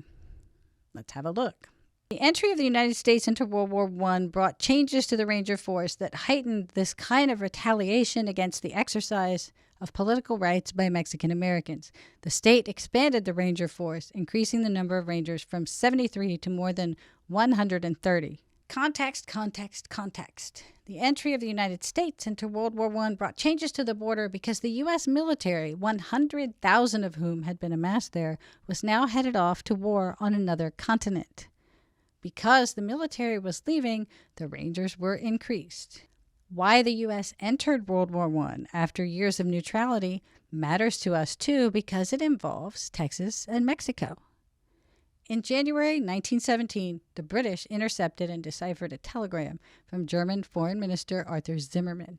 Let's have a look. The entry of the United States into World War I brought changes to the Ranger Force that heightened this kind of retaliation against the exercise of political rights by Mexican Americans. The state expanded the Ranger Force, increasing the number of Rangers from 73 to more than 130. Context. The entry of the United States into World War I brought changes to the border because the U.S. military, 100,000 of whom had been amassed there, was now headed off to war on another continent. Because the military was leaving, the Rangers were increased. Why the U.S. entered World War I after years of neutrality matters to us too, because it involves Texas and Mexico. In January 1917, the British intercepted and deciphered a telegram from German Foreign Minister Arthur Zimmermann.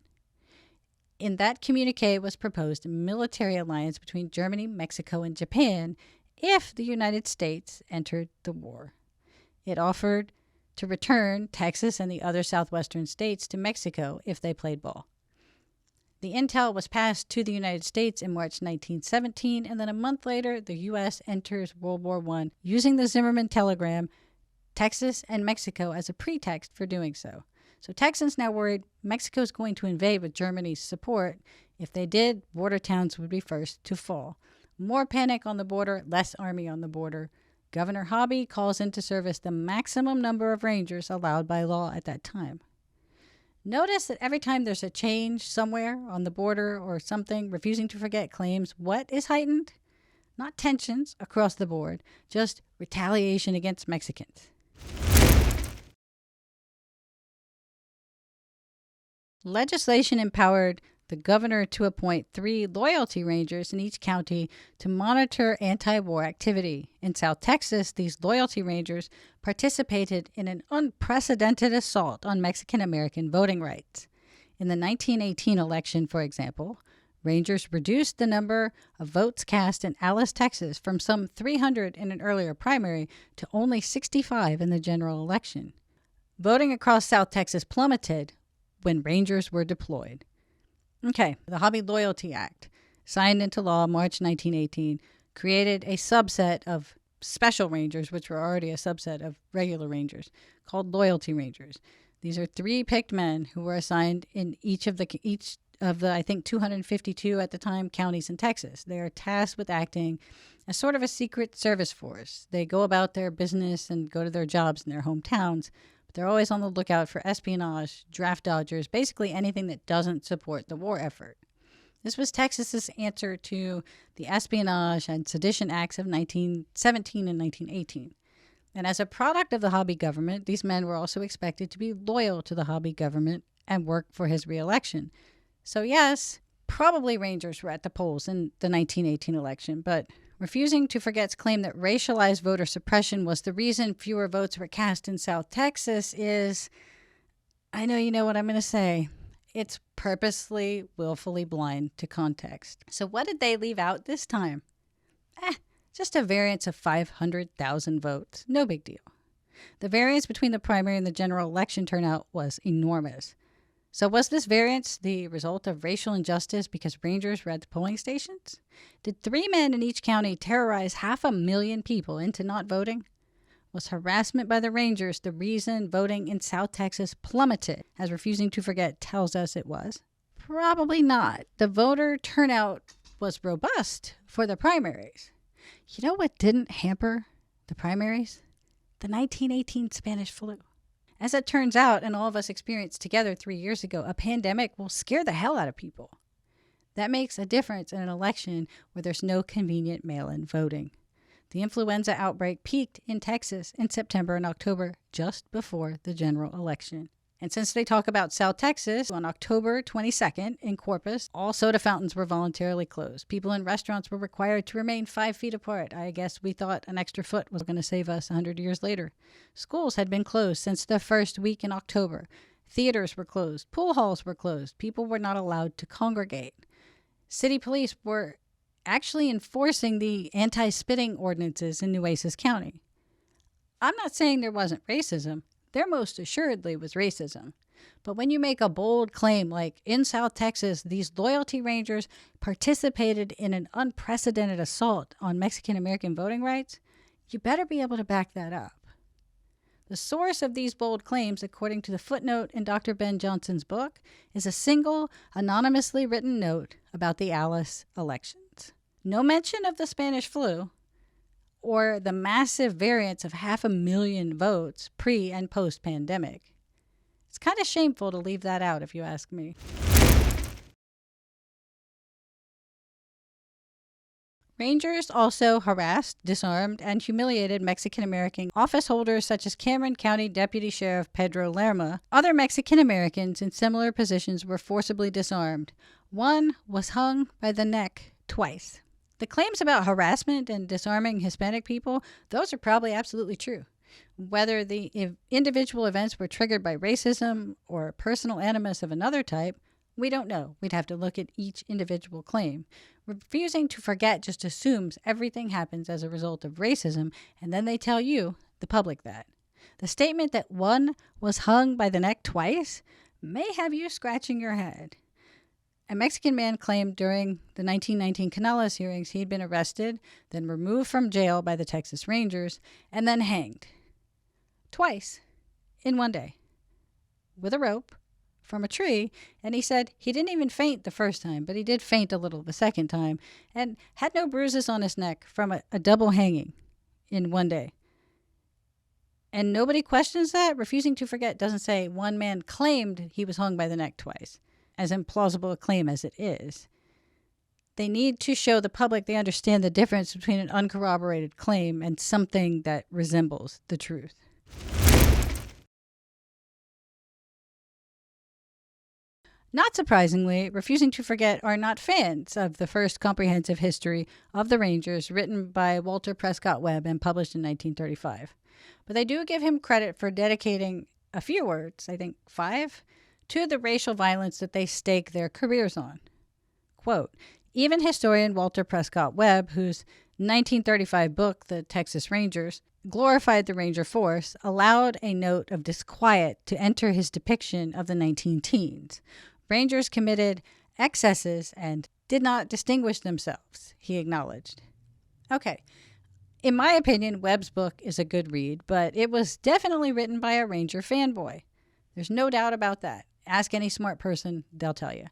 In that communique was proposed a military alliance between Germany, Mexico, and Japan if the United States entered the war. It offered to return Texas and the other southwestern states to Mexico if they played ball. The intel was passed to the United States in March 1917, and then a month later, the U.S. enters World War I using the Zimmermann telegram, Texas and Mexico as a pretext for doing so. So Texans now worried Mexico is going to invade with Germany's support. If they did, border towns would be first to fall. More panic on the border, less army on the border. Governor Hobby calls into service the maximum number of Rangers allowed by law at that time. Notice that every time there's a change somewhere on the border or something, Refusing to Forget claims what is heightened? Not tensions across the board, just retaliation against Mexicans. Legislation empowered the governor to appoint 3 loyalty rangers in each county to monitor anti-war activity. In South Texas, these loyalty rangers participated in an unprecedented assault on Mexican-American voting rights. In the 1918 election, for example, rangers reduced the number of votes cast in Alice, Texas from some 300 in an earlier primary to only 65 in the general election. Voting across South Texas plummeted when rangers were deployed. Okay, the Hobby Loyalty Act, signed into law March 1918, created a subset of special rangers, which were already a subset of regular rangers, called loyalty rangers. These are 3 picked men who were assigned in each of the I think 252 at the time counties in Texas. They are tasked with acting as sort of a secret service force. They go about their business and go to their jobs in their hometowns. They're always on the lookout for espionage, draft dodgers, basically anything that doesn't support the war effort. This was Texas's answer to the Espionage and Sedition Acts of 1917 and 1918. And as a product of the Hobby government, these men were also expected to be loyal to the Hobby government and work for his reelection. So yes, probably Rangers were at the polls in the 1918 election, but Refusing to Forget's claim that racialized voter suppression was the reason fewer votes were cast in South Texas is, I know you know what I'm going to say, it's purposely, willfully blind to context. So what did they leave out this time? Just a variance of 500,000 votes. No big deal. The variance between the primary and the general election turnout was enormous. So was this variance the result of racial injustice because Rangers were at the polling stations? Did 3 men in each county terrorize 500,000 people into not voting? Was harassment by the Rangers the reason voting in South Texas plummeted, as Refusing to Forget tells us it was? Probably not. The voter turnout was robust for the primaries. You know what didn't hamper the primaries? The 1918 Spanish flu. As it turns out, and all of us experienced together 3 years ago, a pandemic will scare the hell out of people. That makes a difference in an election where there's no convenient mail-in voting. The influenza outbreak peaked in Texas in September and October, just before the general election. And since they talk about South Texas, on October 22nd in Corpus, all soda fountains were voluntarily closed. People in restaurants were required to remain 5 feet apart. I guess we thought an extra foot was going to save us 100 years later. Schools had been closed since the first week in October. Theaters were closed. Pool halls were closed. People were not allowed to congregate. City police were actually enforcing the anti-spitting ordinances in Nueces County. I'm not saying there wasn't racism. There most assuredly was racism. But when you make a bold claim like, in South Texas, these loyalty rangers participated in an unprecedented assault on Mexican-American voting rights, you better be able to back that up. The source of these bold claims, according to the footnote in Dr. Ben Johnson's book, is a single, anonymously written note about the Alice elections. No mention of the Spanish flu or the massive variance of 500,000 votes pre- and post-pandemic. It's kind of shameful to leave that out, if you ask me. Rangers also harassed, disarmed, and humiliated Mexican-American office holders such as Cameron County Deputy Sheriff Pedro Lerma. Other Mexican-Americans in similar positions were forcibly disarmed. One was hung by the neck twice. The claims about harassment and disarming Hispanic people, those are probably absolutely true. Whether the individual events were triggered by racism or personal animus of another type, we don't know. We'd have to look at each individual claim. Refusing to forget just assumes everything happens as a result of racism, and then they tell you, the public, that. The statement that one was hung by the neck twice may have you scratching your head. A Mexican man claimed during the 1919 Canales hearings he'd been arrested, then removed from jail by the Texas Rangers, and then hanged. Twice, in one day, with a rope, from a tree, and he said he didn't even faint the first time, but he did faint a little the second time, and had no bruises on his neck from a double hanging in one day. And nobody questions that. Refusing to Forget doesn't say one man claimed he was hung by the neck twice, as implausible a claim as it is. They need to show the public they understand the difference between an uncorroborated claim and something that resembles the truth. Not surprisingly, Refusing to Forget are not fans of the first comprehensive history of the Rangers written by Walter Prescott Webb and published in 1935. But they do give him credit for dedicating a few words, I think 5, to the racial violence that they stake their careers on. Quote, even historian Walter Prescott Webb, whose 1935 book, The Texas Rangers, glorified the Ranger force, allowed a note of disquiet to enter his depiction of the 19-teens. Rangers committed excesses and did not distinguish themselves, he acknowledged. Okay, in my opinion, Webb's book is a good read, but it was definitely written by a Ranger fanboy. There's no doubt about that. Ask any smart person, they'll tell you.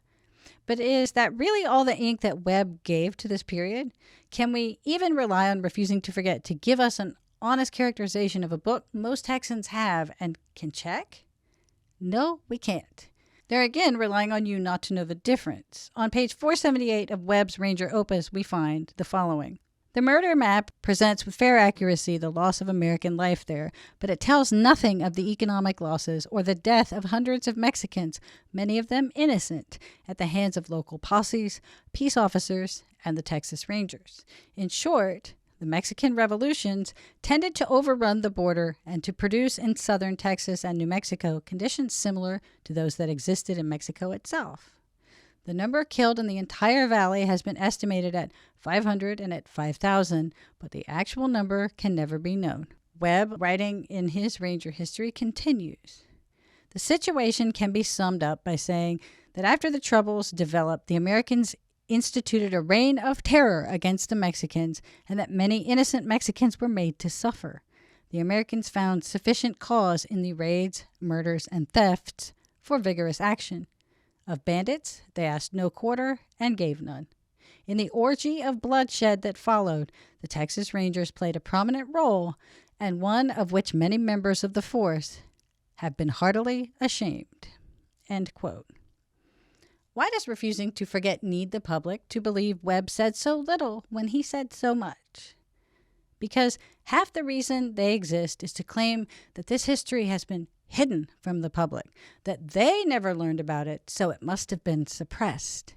But is that really all the ink that Webb gave to this period? Can we even rely on Refusing to Forget to give us an honest characterization of a book most Texans have and can check? No, we can't. They're again relying on you not to know the difference. On page 478 of Webb's Ranger Opus, we find the following. The murder map presents with fair accuracy the loss of American life there, but it tells nothing of the economic losses or the death of hundreds of Mexicans, many of them innocent, at the hands of local posses, peace officers, and the Texas Rangers. In short, the Mexican revolutions tended to overrun the border and to produce in southern Texas and New Mexico conditions similar to those that existed in Mexico itself. The number killed in the entire valley has been estimated at 500 and at 5,000, but the actual number can never be known. Webb, writing in his Ranger history, continues. The situation can be summed up by saying that after the Troubles developed, the Americans instituted a reign of terror against the Mexicans, and that many innocent Mexicans were made to suffer. The Americans found sufficient cause in the raids, murders, and thefts for vigorous action. Of bandits, they asked no quarter and gave none. In the orgy of bloodshed that followed, the Texas Rangers played a prominent role, and one of which many members of the force have been heartily ashamed. End quote. Why does Refusing to Forget need the public to believe Webb said so little when he said so much? Because half the reason they exist is to claim that this history has been hidden from the public, that they never learned about it, so it must have been suppressed.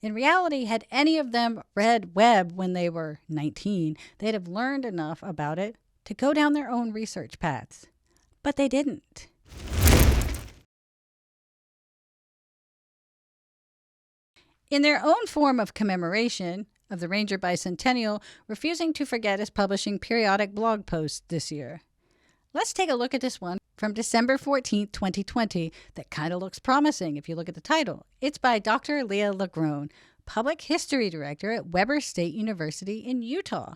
In reality, had any of them read Webb when they were 19, they'd have learned enough about it to go down their own research paths. But they didn't. In their own form of commemoration of the Ranger Bicentennial, Refusing to Forget is publishing periodic blog posts this year. Let's take a look at this one from December 14, 2020, that kind of looks promising if you look at the title. It's by Dr. Leah Lagrone, Public History Director at Weber State University in Utah.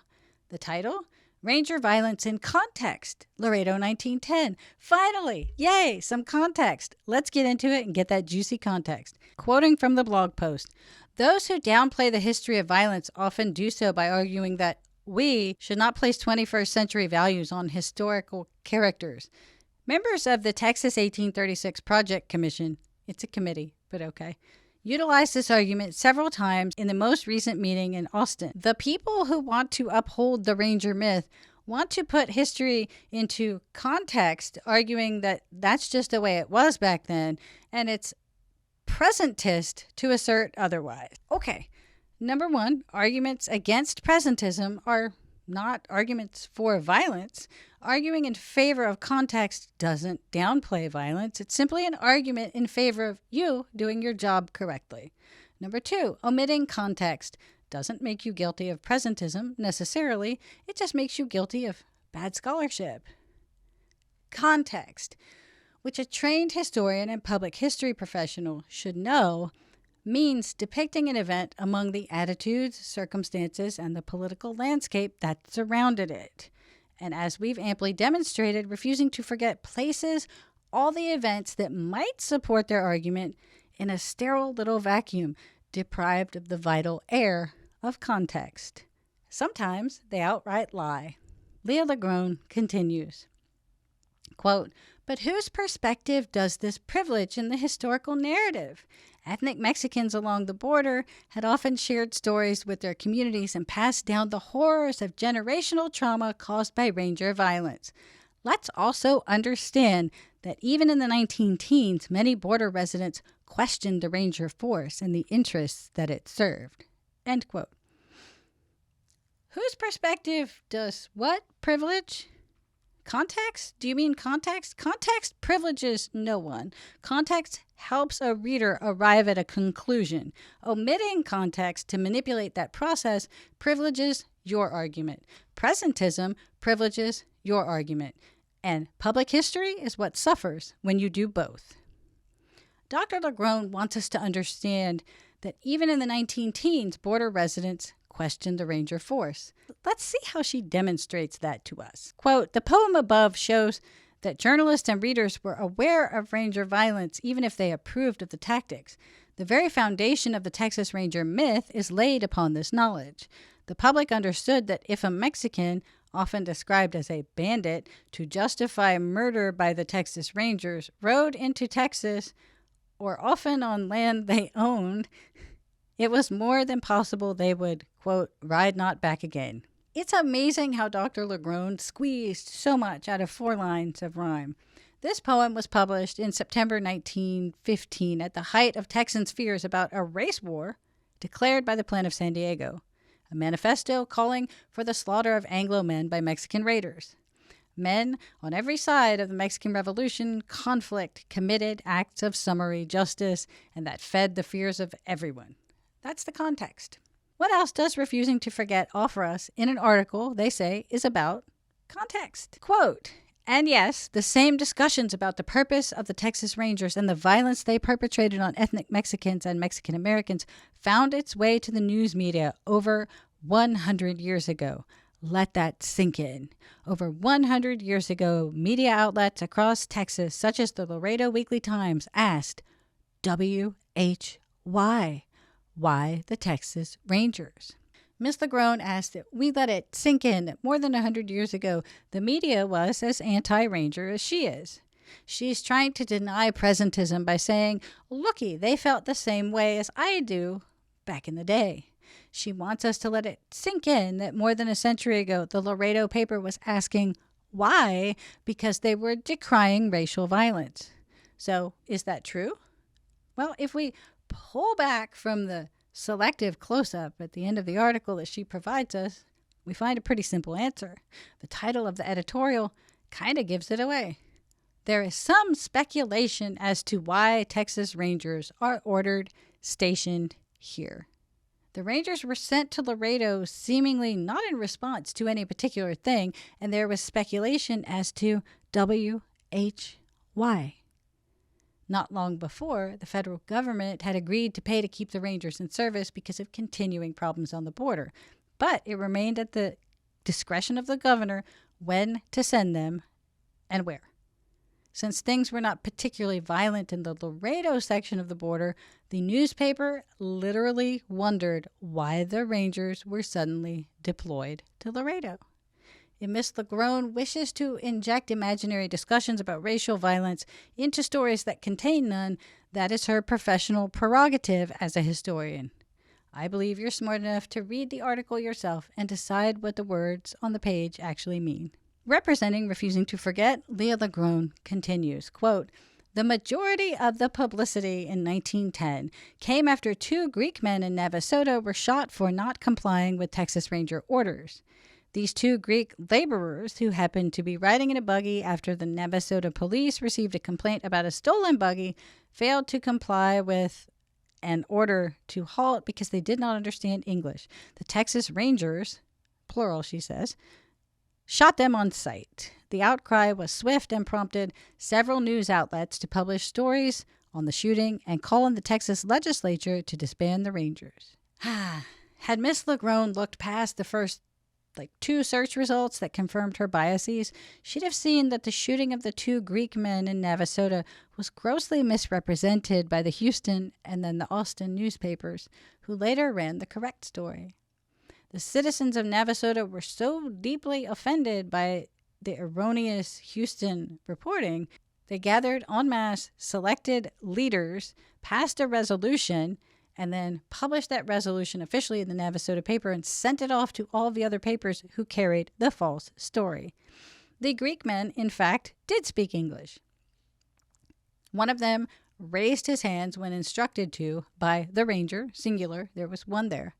The title, Ranger violence in context, Laredo 1910. Finally, yay, some context. Let's get into it and get that juicy context. Quoting from the blog post, those who downplay the history of violence often do so by arguing that we should not place 21st century values on historical characters. Members of the Texas 1836 Project Commission, it's a committee, but okay, utilized this argument several times in the most recent meeting in Austin. The people who want to uphold the Ranger myth want to put history into context, arguing that that's just the way it was back then, and it's presentist to assert otherwise. Okay, number one, arguments against presentism are not arguments for violence. Arguing in favor of context doesn't downplay violence. It's simply an argument in favor of you doing your job correctly. Number two, omitting context doesn't make you guilty of presentism necessarily. It just makes you guilty of bad scholarship. Context, which a trained historian and public history professional should know, means depicting an event among the attitudes, circumstances, and the political landscape that surrounded it. And as we've amply demonstrated, refusing to forget places all the events that might support their argument in a sterile little vacuum, deprived of the vital air of context. Sometimes they outright lie. Leah Legrone continues, quote, "But whose perspective does this privilege in the historical narrative? Ethnic Mexicans along the border had often shared stories with their communities and passed down the horrors of generational trauma caused by Ranger violence. Let's also understand that even in the 19-teens, many border residents questioned the Ranger force and the interests that it served." End quote. Whose perspective does what privilege? Context? Do you mean context? Context privileges no one. Context helps a reader arrive at a conclusion. Omitting context to manipulate that process privileges your argument. Presentism privileges your argument. And public history is what suffers when you do both. Dr. Legrone wants us to understand that even in the 19-teens, border residents questioned the Ranger force. Let's see how she demonstrates that to us. Quote, "The poem above shows that journalists and readers were aware of Ranger violence even if they approved of the tactics. The very foundation of the Texas Ranger myth is laid upon this knowledge. The public understood that if a Mexican, often described as a bandit, to justify murder by the Texas Rangers, rode into Texas, or often on land they owned, it was more than possible they would, quote, ride not back again." It's amazing how Dr. Legrone squeezed so much out of 4 lines of rhyme. This poem was published in September 1915 at the height of Texans' fears about a race war declared by the Plan of San Diego, a manifesto calling for the slaughter of Anglo men by Mexican raiders. Men on every side of the Mexican Revolution conflict committed acts of summary justice, and that fed the fears of everyone. That's the context. What else does Refusing to Forget offer us in an article they say is about context? Quote, "And yes, the same discussions about the purpose of the Texas Rangers and the violence they perpetrated on ethnic Mexicans and Mexican Americans found its way to the news media over 100 years ago. Let that sink in. Over 100 years ago, media outlets across Texas, such as the Laredo Weekly Times, asked, why? Why the Texas Rangers?" Ms. Legrone asked that we let it sink in that more than 100 years ago, the media was as anti-Ranger as she is. She's trying to deny presentism by saying, looky, they felt the same way as I do back in the day. She wants us to let it sink in that more than a century ago, the Laredo paper was asking why because they were decrying racial violence. So is that true? Well, if we pull back from the selective close-up at the end of the article that she provides us, we find a pretty simple answer. The title of the editorial kind of gives it away. There is some speculation as to why Texas Rangers are ordered stationed here. The Rangers were sent to Laredo seemingly not in response to any particular thing, and there was speculation as to why. Not long before, the federal government had agreed to pay to keep the Rangers in service because of continuing problems on the border. But it remained at the discretion of the governor when to send them and where. Since things were not particularly violent in the Laredo section of the border, the newspaper literally wondered why the Rangers were suddenly deployed to Laredo. If Miss Legrone wishes to inject imaginary discussions about racial violence into stories that contain none, that is her professional prerogative as a historian. I believe you're smart enough to read the article yourself and decide what the words on the page actually mean. Representing Refusing to Forget, Leah Legrone continues, quote, "The majority of the publicity in 1910 came after 2 Greek men in Navasota were shot for not complying with Texas Ranger orders. These 2 Greek laborers, who happened to be riding in a buggy after the Navasota police received a complaint about a stolen buggy, failed to comply with an order to halt because they did not understand English. The Texas Rangers," plural she says, "shot them on sight. The outcry was swift and prompted several news outlets to publish stories on the shooting and call on the Texas legislature to disband the Rangers." Had Miss Legrone looked past the first 2 search results that confirmed her biases, she'd have seen that the shooting of the 2 Greek men in Navasota was grossly misrepresented by the Houston and then the Austin newspapers, who later ran the correct story. The citizens of Navasota were so deeply offended by the erroneous Houston reporting, they gathered en masse, selected leaders, passed a resolution, and then published that resolution officially in the Navasota paper and sent it off to all the other papers who carried the false story. The Greek men, in fact, did speak English. One of them raised his hands when instructed to by the ranger, singular, there was one there.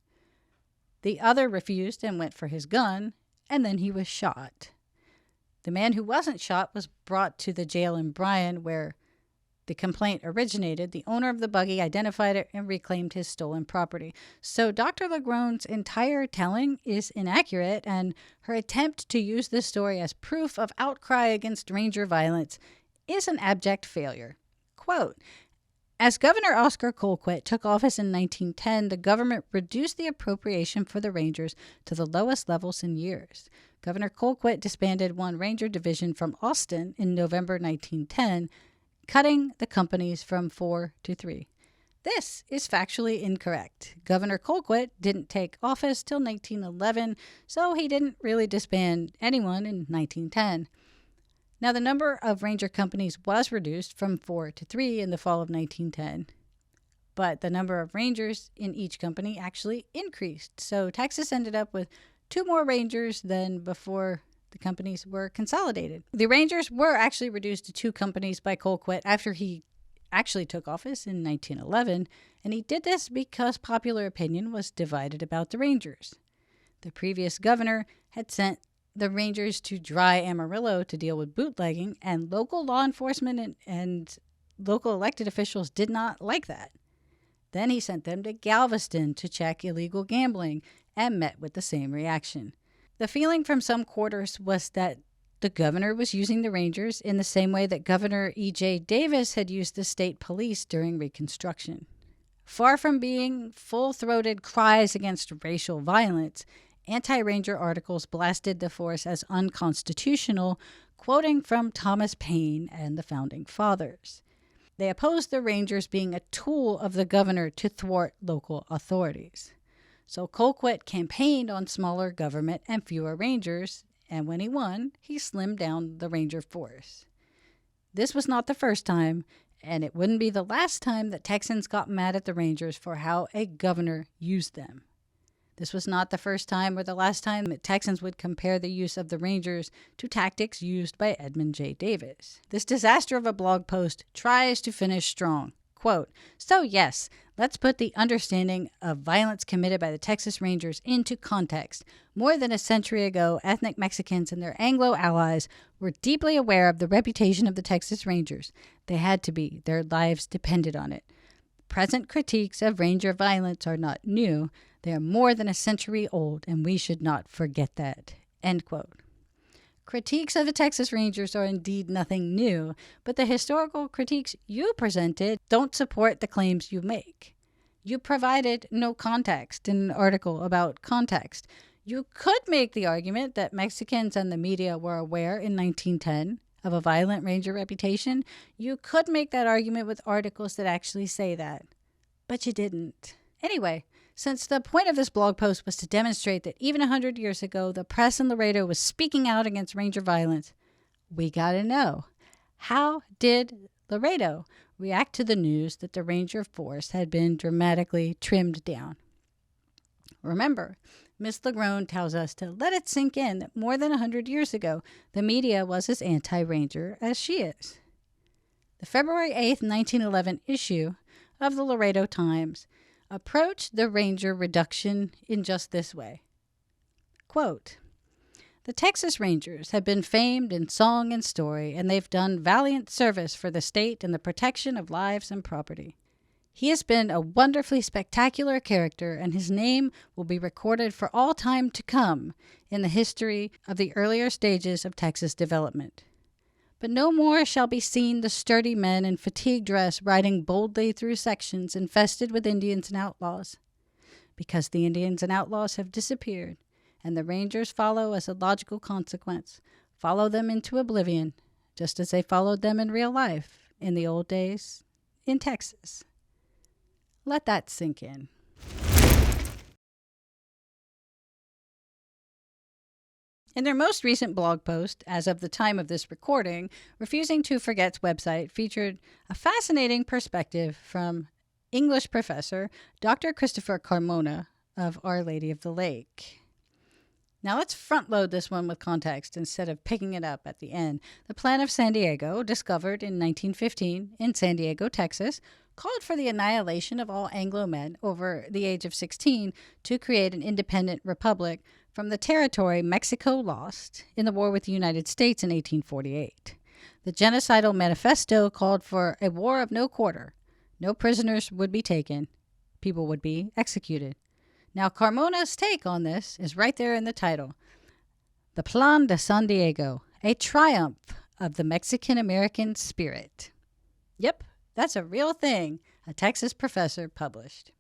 The other refused and went for his gun, and then he was shot. The man who wasn't shot was brought to the jail in Bryan, where the complaint originated. The owner of the buggy identified it and reclaimed his stolen property. So Dr. Legrone's entire telling is inaccurate, and her attempt to use this story as proof of outcry against Ranger violence is an abject failure. Quote, "As Governor Oscar Colquitt took office in 1910, the government reduced the appropriation for the Rangers to the lowest levels in years. Governor Colquitt disbanded one Ranger division from Austin in November 1910, cutting the companies from 4 to 3. This is factually incorrect. Governor Colquitt didn't take office till 1911, so he didn't really disband anyone in 1910. Now, the number of Ranger companies was reduced from 4 to 3 in the fall of 1910, but the number of Rangers in each company actually increased. So Texas ended up with 2 more Rangers than before the companies were consolidated. The Rangers were actually reduced to 2 companies by Colquitt after he actually took office in 1911, and he did this because popular opinion was divided about the Rangers. The previous governor had sent the Rangers to Dry Amarillo to deal with bootlegging, and local law enforcement and local elected officials did not like that. Then he sent them to Galveston to check illegal gambling and met with the same reaction. The feeling from some quarters was that the governor was using the Rangers in the same way that Governor E.J. Davis had used the state police during Reconstruction. Far from being full-throated cries against racial violence, anti-Ranger articles blasted the force as unconstitutional, quoting from Thomas Paine and the Founding Fathers. They opposed the Rangers being a tool of the governor to thwart local authorities. So Colquitt campaigned on smaller government and fewer Rangers, and when he won, he slimmed down the Ranger force. This was not the first time, and it wouldn't be the last time that Texans got mad at the Rangers for how a governor used them. This was not the first time or the last time that Texans would compare the use of the Rangers to tactics used by Edmund J. Davis. This disaster of a blog post tries to finish strong. Quote, "So yes, let's put the understanding of violence committed by the Texas Rangers into context. More than a century ago, ethnic Mexicans and their Anglo allies were deeply aware of the reputation of the Texas Rangers. They had to be. Their lives depended on it. Present critiques of Ranger violence are not new. They are more than a century old, and we should not forget that." End quote. Critiques of the Texas Rangers are indeed nothing new, but the historical critiques you presented don't support the claims you make. You provided no context in an article about context. You could make the argument that Mexicans and the media were aware in 1910 of a violent Ranger reputation. You could make that argument with articles that actually say that, but you didn't. Anyway, since the point of this blog post was to demonstrate that even 100 years ago, the press in Laredo was speaking out against Ranger violence, we gotta know, how did Laredo react to the news that the Ranger force had been dramatically trimmed down? Remember, Miss Lagrone tells us to let it sink in that more than 100 years ago, the media was as anti-Ranger as she is. The February 8th, 1911 issue of the Laredo Times approached the Ranger reduction in just this way. Quote, "The Texas Rangers have been famed in song and story, and they've done valiant service for the state in the protection of lives and property. He has been a wonderfully spectacular character, and his name will be recorded for all time to come in the history of the earlier stages of Texas development. But no more shall be seen the sturdy men in fatigue dress riding boldly through sections infested with Indians and outlaws, because the Indians and outlaws have disappeared, and the Rangers follow as a logical consequence, follow them into oblivion, just as they followed them in real life in the old days in Texas." Let that sink in. In their most recent blog post, as of the time of this recording, Refusing to Forget's website featured a fascinating perspective from English professor Dr. Christopher Carmona of Our Lady of the Lake. Now let's front load this one with context instead of picking it up at the end. The Plan of San Diego, discovered in 1915 in San Diego, Texas, called for the annihilation of all Anglo men over the age of 16 to create an independent republic from the territory Mexico lost in the war with the United States in 1848. The genocidal Manifesto called for a war of no quarter. No prisoners would be taken. People would be executed. Now, Carmona's take on this is right there in the title. The Plan de San Diego, a triumph of the Mexican-American spirit. Yep, that's a real thing a Texas professor published.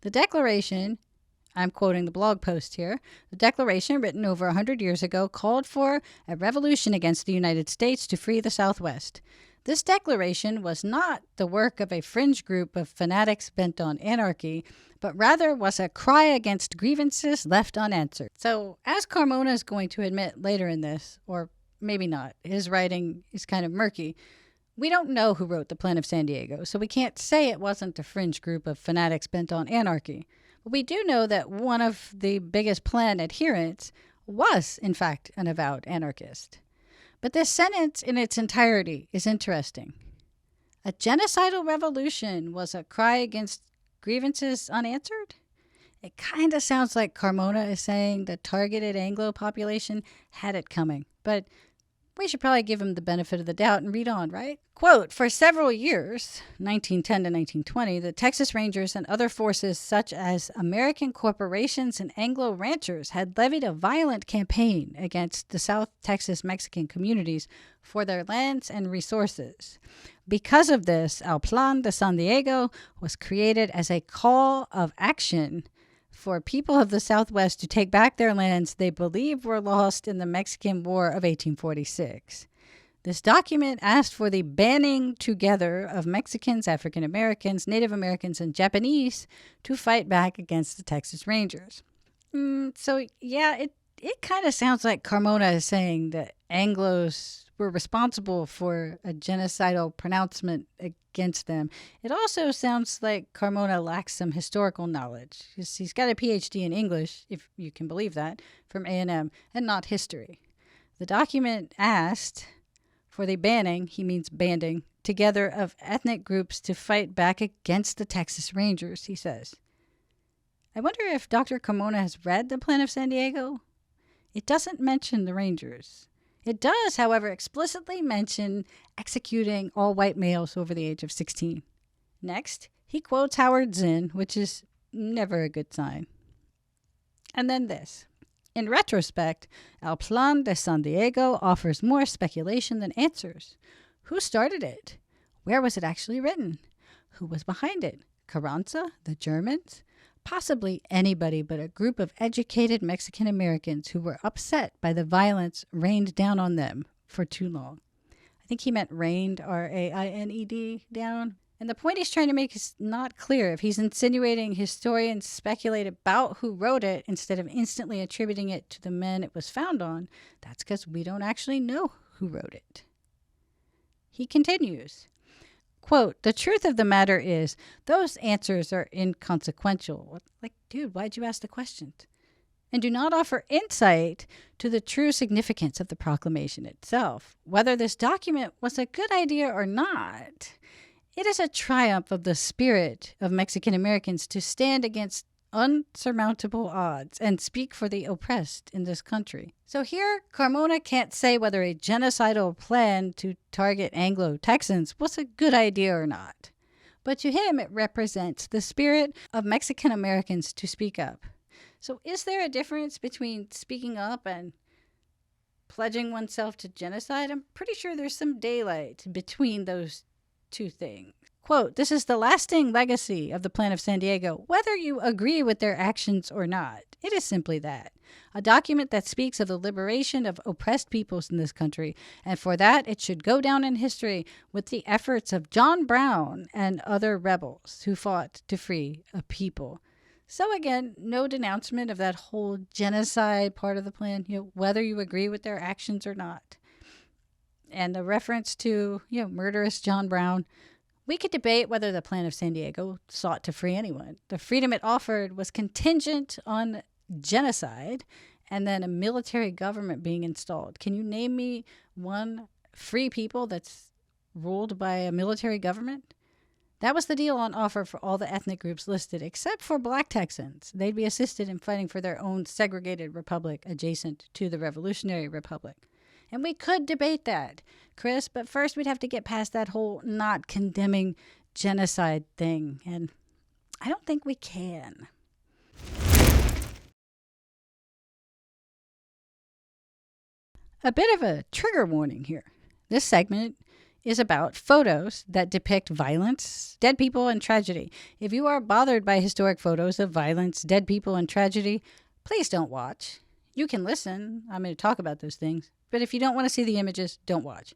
The Declaration, I'm quoting the blog post here, the Declaration written over 100 years ago called for a revolution against the United States to free the Southwest. This declaration was not the work of a fringe group of fanatics bent on anarchy, but rather was a cry against grievances left unanswered. So, as Carmona is going to admit later in this, or maybe not, his writing is kind of murky, we don't know who wrote the Plan of San Diego, so we can't say it wasn't a fringe group of fanatics bent on anarchy. But we do know that one of the biggest plan adherents was, in fact, an avowed anarchist. But this sentence in its entirety is interesting. A genocidal revolution was a cry against grievances unanswered? It kind of sounds like Carmona is saying the targeted Anglo population had it coming, but we should probably give him the benefit of the doubt and read on, right? Quote, "For several years, 1910 to 1920, the Texas Rangers and other forces such as American corporations and Anglo ranchers had levied a violent campaign against the South Texas Mexican communities for their lands and resources. Because of this, El Plan de San Diego was created as a call of action for people of the Southwest to take back their lands they believe were lost in the Mexican War of 1846. This document asked for the banding together of Mexicans, African Americans, Native Americans, and Japanese to fight back against the Texas Rangers." So, yeah, it kind of sounds like Carmona is saying that Anglos were responsible for a genocidal pronouncement against them. It also sounds like Carmona lacks some historical knowledge. He's got a PhD in English, if you can believe that, from A&M, and not history. The document asked for the banning, he means banding, together of ethnic groups to fight back against the Texas Rangers, he says. I wonder if Dr. Carmona has read the Plan of San Diego? It doesn't mention the Rangers. It does, however, explicitly mention executing all white males over the age of 16. Next, he quotes Howard Zinn, which is never a good sign. And then this. In retrospect, El Plan de San Diego offers more speculation than answers. Who started it? Where was it actually written? Who was behind it? Carranza? The Germans? possibly anybody but a group of educated Mexican Americans who were upset by the violence rained down on them for too long. I think he meant rained, R-A-I-N-E-D, down. And the point he's trying to make is not clear. If he's insinuating historians speculate about who wrote it instead of instantly attributing it to the men it was found on, that's because we don't actually know who wrote it. He continues, quote, "The truth of the matter is those answers are inconsequential." Like, dude, why'd you ask the questions? "And do not offer insight to the true significance of the proclamation itself. Whether this document was a good idea or not, it is a triumph of the spirit of Mexican Americans to stand against unsurmountable odds and speak for the oppressed in this country." So here, Carmona can't say whether a genocidal plan to target Anglo-Texans was a good idea or not. But to him, it represents the spirit of Mexican Americans to speak up. So is there a difference between speaking up and pledging oneself to genocide? I'm pretty sure there's some daylight between those two things. Quote, "This is the lasting legacy of the Plan of San Diego, whether you agree with their actions or not. It is simply that. A document that speaks of the liberation of oppressed peoples in this country, and for that it should go down in history with the efforts of John Brown and other rebels who fought to free a people." So again, no denouncement of that whole genocide part of the plan, whether you agree with their actions or not. And the reference to, murderous John Brown. We could debate whether the Plan of San Diego sought to free anyone. The freedom it offered was contingent on genocide and then a military government being installed. Can you name me one free people that's ruled by a military government? That was the deal on offer for all the ethnic groups listed, except for Black Texans. They'd be assisted in fighting for their own segregated republic adjacent to the Revolutionary Republic. And we could debate that, Chris, but first we'd have to get past that whole not condemning genocide thing, and I don't think we can. A bit of a trigger warning here. This segment is about photos that depict violence, dead people, and tragedy. If you are bothered by historic photos of violence, dead people, and tragedy, please don't watch. You can listen. I'm going to talk about those things. But if you don't want to see the images, don't watch.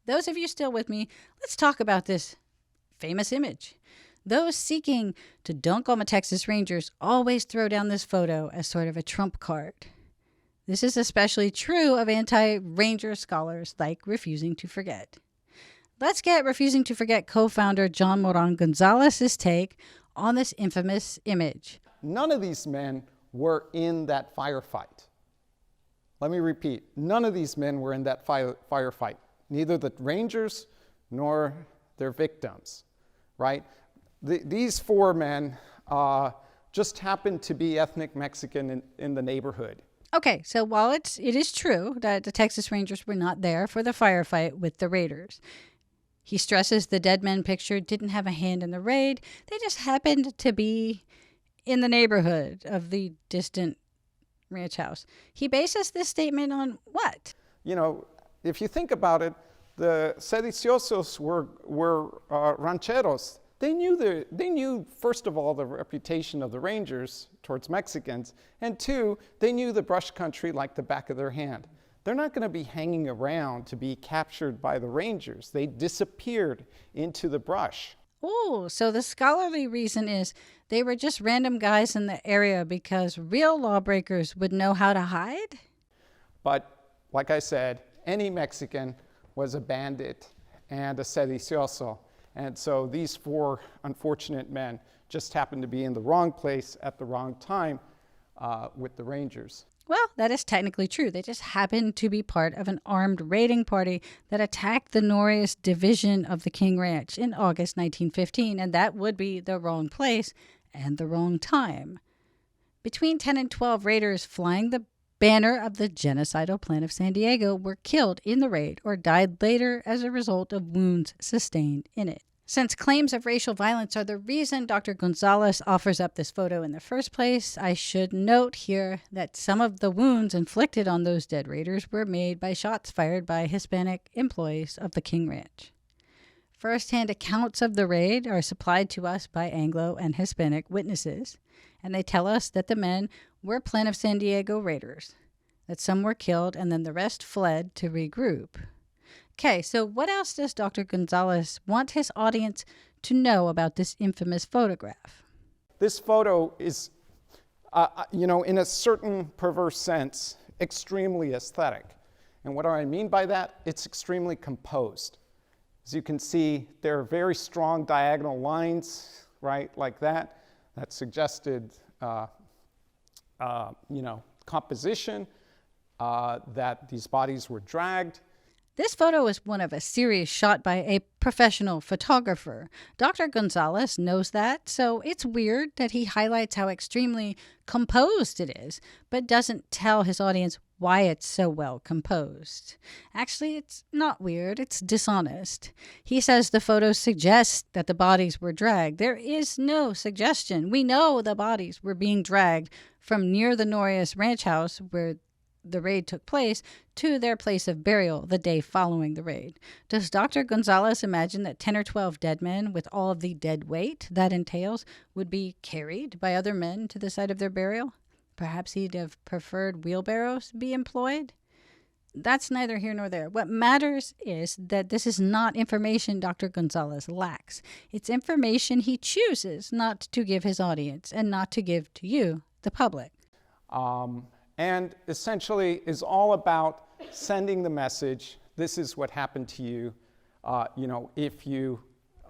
Those of you still with me, let's talk about this famous image. Those seeking to dunk on the Texas Rangers always throw down this photo as sort of a trump card. This is especially true of anti-Ranger scholars like Refusing to Forget. Let's get Refusing to Forget co-founder John Moran Gonzalez's take on this infamous image. None of these men were in that firefight. Let me repeat, none of these men were in that firefight, neither the Rangers nor their victims, right? These four men just happened to be ethnic Mexican in the neighborhood. Okay, so while it is true that the Texas Rangers were not there for the firefight with the Raiders, he stresses the dead men pictured didn't have a hand in the raid. They just happened to be in the neighborhood of the distant ranch house. He bases this statement on what? If you think about it, the sediciosos were rancheros. They knew, first of all, the reputation of the Rangers towards Mexicans, and two, they knew the brush country like the back of their hand. They're not going to be hanging around to be captured by the Rangers. They disappeared into the brush. Oh, so the scholarly reason is they were just random guys in the area because real lawbreakers would know how to hide? But, like I said, any Mexican was a bandit and a sedicioso. And so these four unfortunate men just happened to be in the wrong place at the wrong time with the Rangers. Well, that is technically true. They just happened to be part of an armed raiding party that attacked the Norris division of the King Ranch in August 1915, and that would be the wrong place and the wrong time. Between 10 and 12 raiders flying the banner of the genocidal Plan of San Diego were killed in the raid or died later as a result of wounds sustained in it. Since claims of racial violence are the reason Dr. Gonzalez offers up this photo in the first place, I should note here that some of the wounds inflicted on those dead raiders were made by shots fired by Hispanic employees of the King Ranch. First-hand accounts of the raid are supplied to us by Anglo and Hispanic witnesses, And they tell us that the men were Plan of San Diego raiders, that some were killed and then the rest fled to regroup. Okay, so what else does Dr. Gonzalez want his audience to know about this infamous photograph? This photo is, in a certain perverse sense, extremely aesthetic. And what do I mean by that? It's extremely composed. As you can see, there are very strong diagonal lines, right, like that. That suggested, composition, that these bodies were dragged. This photo is one of a series shot by a professional photographer. Dr. Gonzalez knows that, so it's weird that he highlights how extremely composed it is, but doesn't tell his audience why it's so well composed. Actually, it's not weird, it's dishonest. He says the photos suggest that the bodies were dragged. There is no suggestion. We know the bodies were being dragged from near the Norias ranch house where the raid took place to their place of burial the day following the raid. Does Dr. Gonzalez imagine that 10 or 12 dead men with all of the dead weight that entails would be carried by other men to the site of their burial? Perhaps he'd have preferred wheelbarrows be employed? That's neither here nor there. What matters is that this is not information Dr. Gonzalez lacks. It's information he chooses not to give his audience and not to give to you, the public. And essentially is all about sending the message, this is what happened to you, if you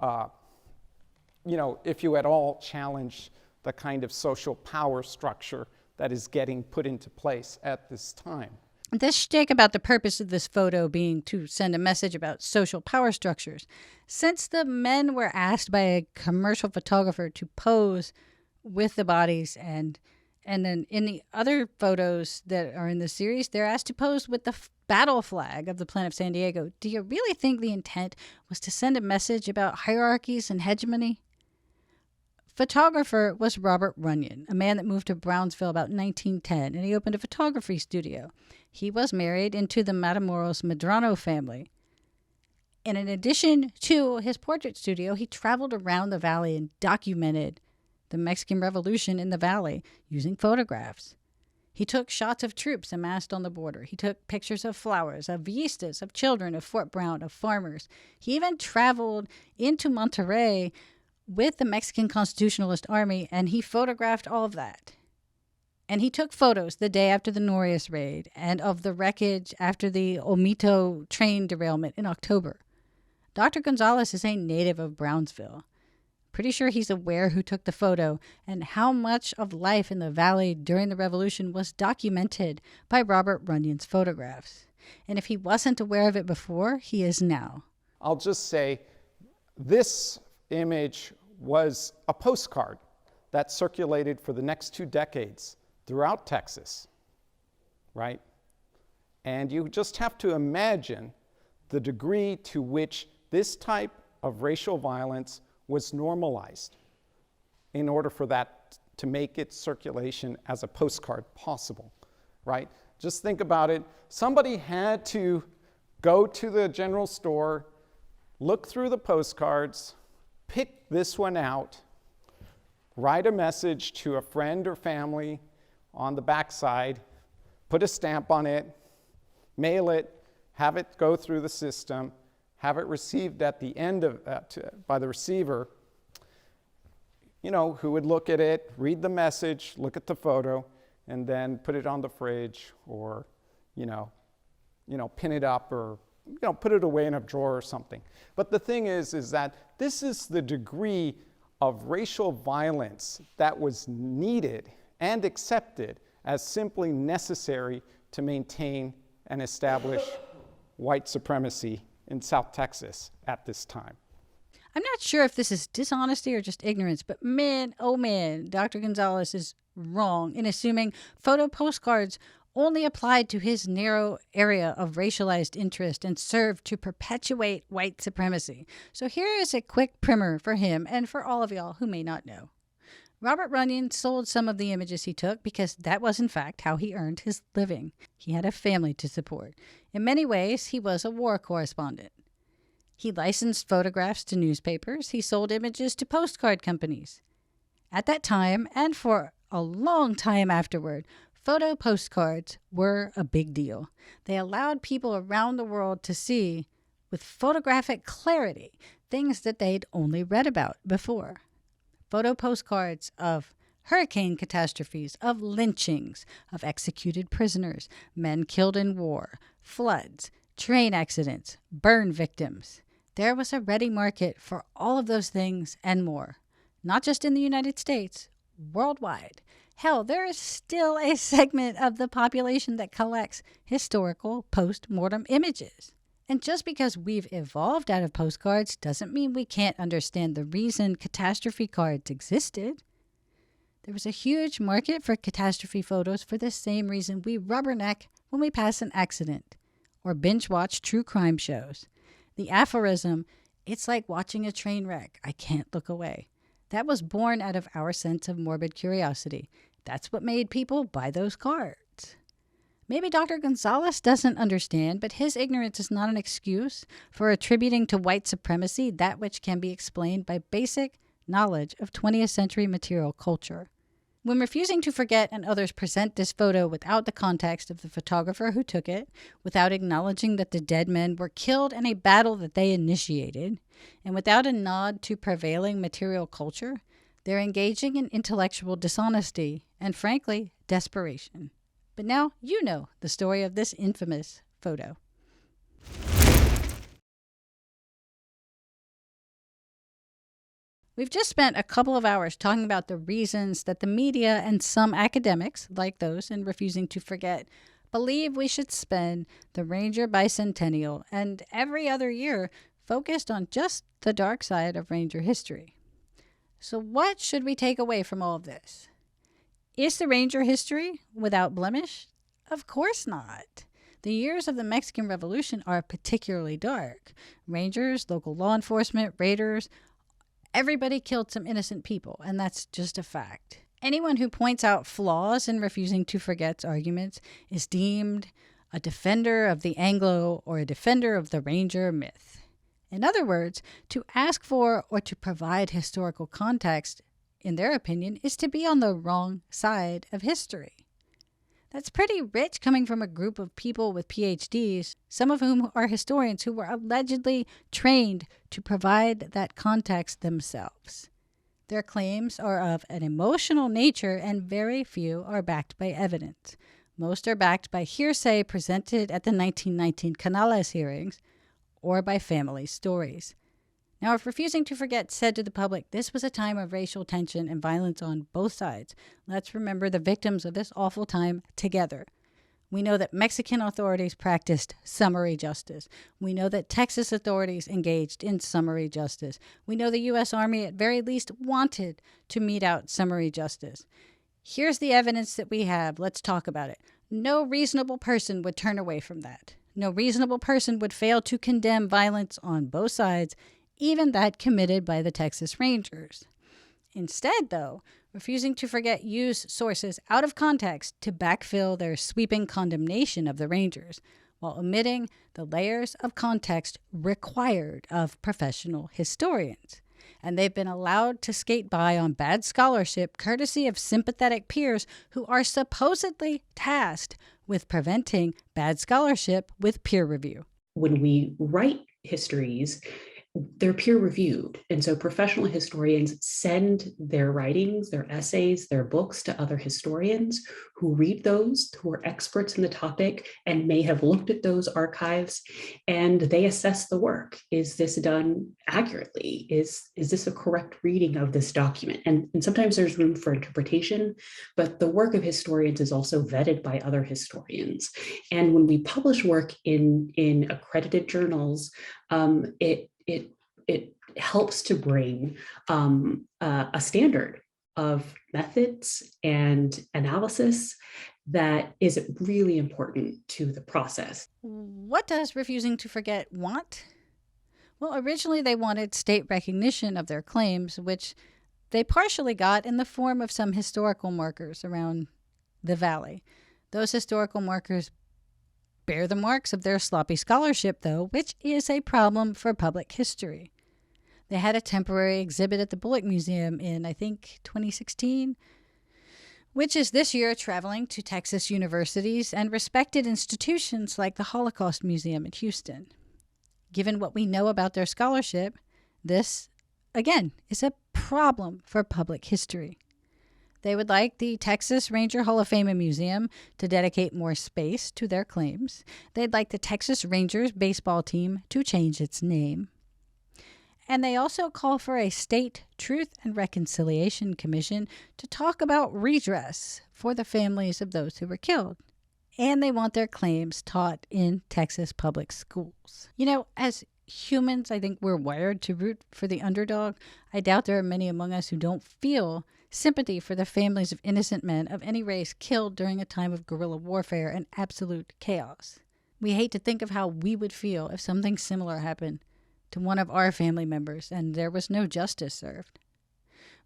at all challenge the kind of social power structure that is getting put into place at this time. This shtick about the purpose of this photo being to send a message about social power structures. Since the men were asked by a commercial photographer to pose with the bodies and then in the other photos that are in the series, they're asked to pose with the battle flag of the Plan of San Diego. Do you really think the intent was to send a message about hierarchies and hegemony? Photographer was Robert Runyon, a man that moved to Brownsville about 1910, and he opened a photography studio. He was married into the Matamoros Medrano family. And in addition to his portrait studio, he traveled around the valley and documented the Mexican Revolution in the valley using photographs. He took shots of troops amassed on the border. He took pictures of flowers, of vistas, of children, of Fort Brown, of farmers. He even traveled into Monterrey with the Mexican Constitutionalist Army, and he photographed all of that. And he took photos the day after the Norias raid and of the wreckage after the Omito train derailment in October. Dr. Gonzalez is a native of Brownsville. Pretty sure he's aware who took the photo and how much of life in the valley during the revolution was documented by Robert Runyon's photographs. And if he wasn't aware of it before, he is now. I'll just say this image was a postcard that circulated for the next 2 decades throughout Texas, right? And you just have to imagine the degree to which this type of racial violence was normalized in order for that to make its circulation as a postcard possible, right? Just think about it. Somebody had to go to the general store, look through the postcards, pick this one out, write a message to a friend or family on the backside, put a stamp on it, mail it, have it go through the system, have it received at the end of by the receiver, who would look at it, read the message, look at the photo, and then put it on the fridge or, pin it up or, put it away in a drawer or something. But the thing is that this is the degree of racial violence that was needed and accepted as simply necessary to maintain and establish white supremacy in South Texas at this time. I'm not sure if this is dishonesty or just ignorance, but man, oh man, Dr. Gonzalez is wrong in assuming photo postcards only applied to his narrow area of racialized interest and served to perpetuate white supremacy. So here is a quick primer for him and for all of y'all who may not know. Robert Runyon sold some of the images he took because that was in fact how he earned his living. He had a family to support. In many ways, he was a war correspondent. He licensed photographs to newspapers. He sold images to postcard companies. At that time, and for a long time afterward, photo postcards were a big deal. They allowed people around the world to see, with photographic clarity, things that they'd only read about before. Photo postcards of hurricane catastrophes, of lynchings, of executed prisoners, men killed in war, floods, train accidents, burn victims. There was a ready market for all of those things and more, not just in the United States, worldwide. Hell, there is still a segment of the population that collects historical post-mortem images. And just because we've evolved out of postcards doesn't mean we can't understand the reason catastrophe cards existed. There was a huge market for catastrophe photos for the same reason we rubberneck when we pass an accident or binge watch true crime shows. The aphorism, "It's like watching a train wreck, I can't look away," that was born out of our sense of morbid curiosity. That's what made people buy those cards. Maybe Dr. Gonzalez doesn't understand, but his ignorance is not an excuse for attributing to white supremacy that which can be explained by basic knowledge of 20th century material culture. When Refusing to Forget and others present this photo without the context of the photographer who took it, without acknowledging that the dead men were killed in a battle that they initiated, and without a nod to prevailing material culture, they're engaging in intellectual dishonesty and, frankly, desperation. But now you know the story of this infamous photo. We've just spent a couple of hours talking about the reasons that the media and some academics, like those in Refusing to Forget, believe we should spend the Ranger Bicentennial and every other year focused on just the dark side of Ranger history. So what should we take away from all of this? Is the Ranger history without blemish? Of course not. The years of the Mexican Revolution are particularly dark. Rangers, local law enforcement, raiders, everybody killed some innocent people, and that's just a fact. Anyone who points out flaws in Refusing to Forget's arguments is deemed a defender of the Anglo or a defender of the Ranger myth. In other words, to ask for or to provide historical context, in their opinion, is to be on the wrong side of history. That's pretty rich coming from a group of people with PhDs, some of whom are historians who were allegedly trained to provide that context themselves. Their claims are of an emotional nature, and very few are backed by evidence. Most are backed by hearsay presented at the 1919 Canales hearings or by family stories. Now, if Refusing to Forget said to the public this was a time of racial tension and violence on both sides, let's remember the victims of this awful time together. We know that Mexican authorities practiced summary justice. We know that Texas authorities engaged in summary justice. We know the U.S. Army at very least wanted to mete out summary justice. Here's the evidence that we have. Let's talk about it. No reasonable person would turn away from that. No reasonable person would fail to condemn violence on both sides, even that committed by the Texas Rangers. Instead, though, Refusing to Forget used sources out of context to backfill their sweeping condemnation of the Rangers, while omitting the layers of context required of professional historians. And they've been allowed to skate by on bad scholarship courtesy of sympathetic peers who are supposedly tasked with preventing bad scholarship with peer review. When we write histories, they're peer reviewed. And so professional historians send their writings, their essays, their books to other historians who read those, who are experts in the topic and may have looked at those archives, and they assess the work. Is this done accurately? Is this a correct reading of this document? And sometimes there's room for interpretation, but the work of historians is also vetted by other historians. And when we publish work in accredited journals, it helps to bring a standard of methods and analysis that is really important to the process. What does Refusing to Forget want? Well, originally they wanted state recognition of their claims, which they partially got in the form of some historical markers around the valley. Those historical markers bear the marks of their sloppy scholarship, though, which is a problem for public history. They had a temporary exhibit at the Bullock Museum in, I think, 2016. which is this year traveling to Texas universities and respected institutions like the Holocaust Museum in Houston. Given what we know about their scholarship, this, again, is a problem for public history. They would like the Texas Ranger Hall of Fame and Museum to dedicate more space to their claims. They'd like the Texas Rangers baseball team to change its name. And they also call for a state Truth and Reconciliation Commission to talk about redress for the families of those who were killed. And they want their claims taught in Texas public schools. You know, as humans, I think we're wired to root for the underdog. I doubt there are many among us who don't feel sympathy for the families of innocent men of any race killed during a time of guerrilla warfare and absolute chaos. We hate to think of how we would feel if something similar happened to one of our family members and there was no justice served.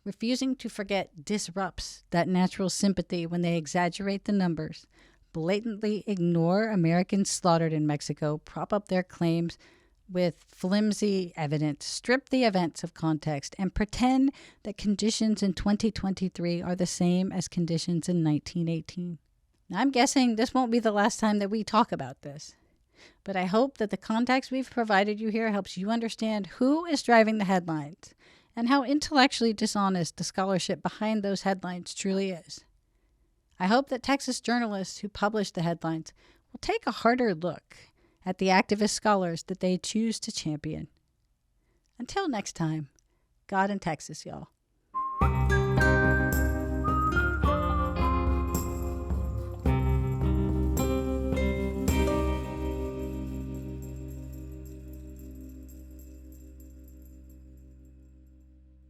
Refusing to forget disrupts that natural sympathy when they exaggerate the numbers, blatantly ignore Americans slaughtered in Mexico, prop up their claims with flimsy evidence, strip the events of context, and pretend that conditions in 2023 are the same as conditions in 1918. Now, I'm guessing this won't be the last time that we talk about this, but I hope that the context we've provided you here helps you understand who is driving the headlines and how intellectually dishonest the scholarship behind those headlines truly is. I hope that Texas journalists who publish the headlines will take a harder look at the activist scholars that they choose to champion. Until next time, God in Texas, y'all.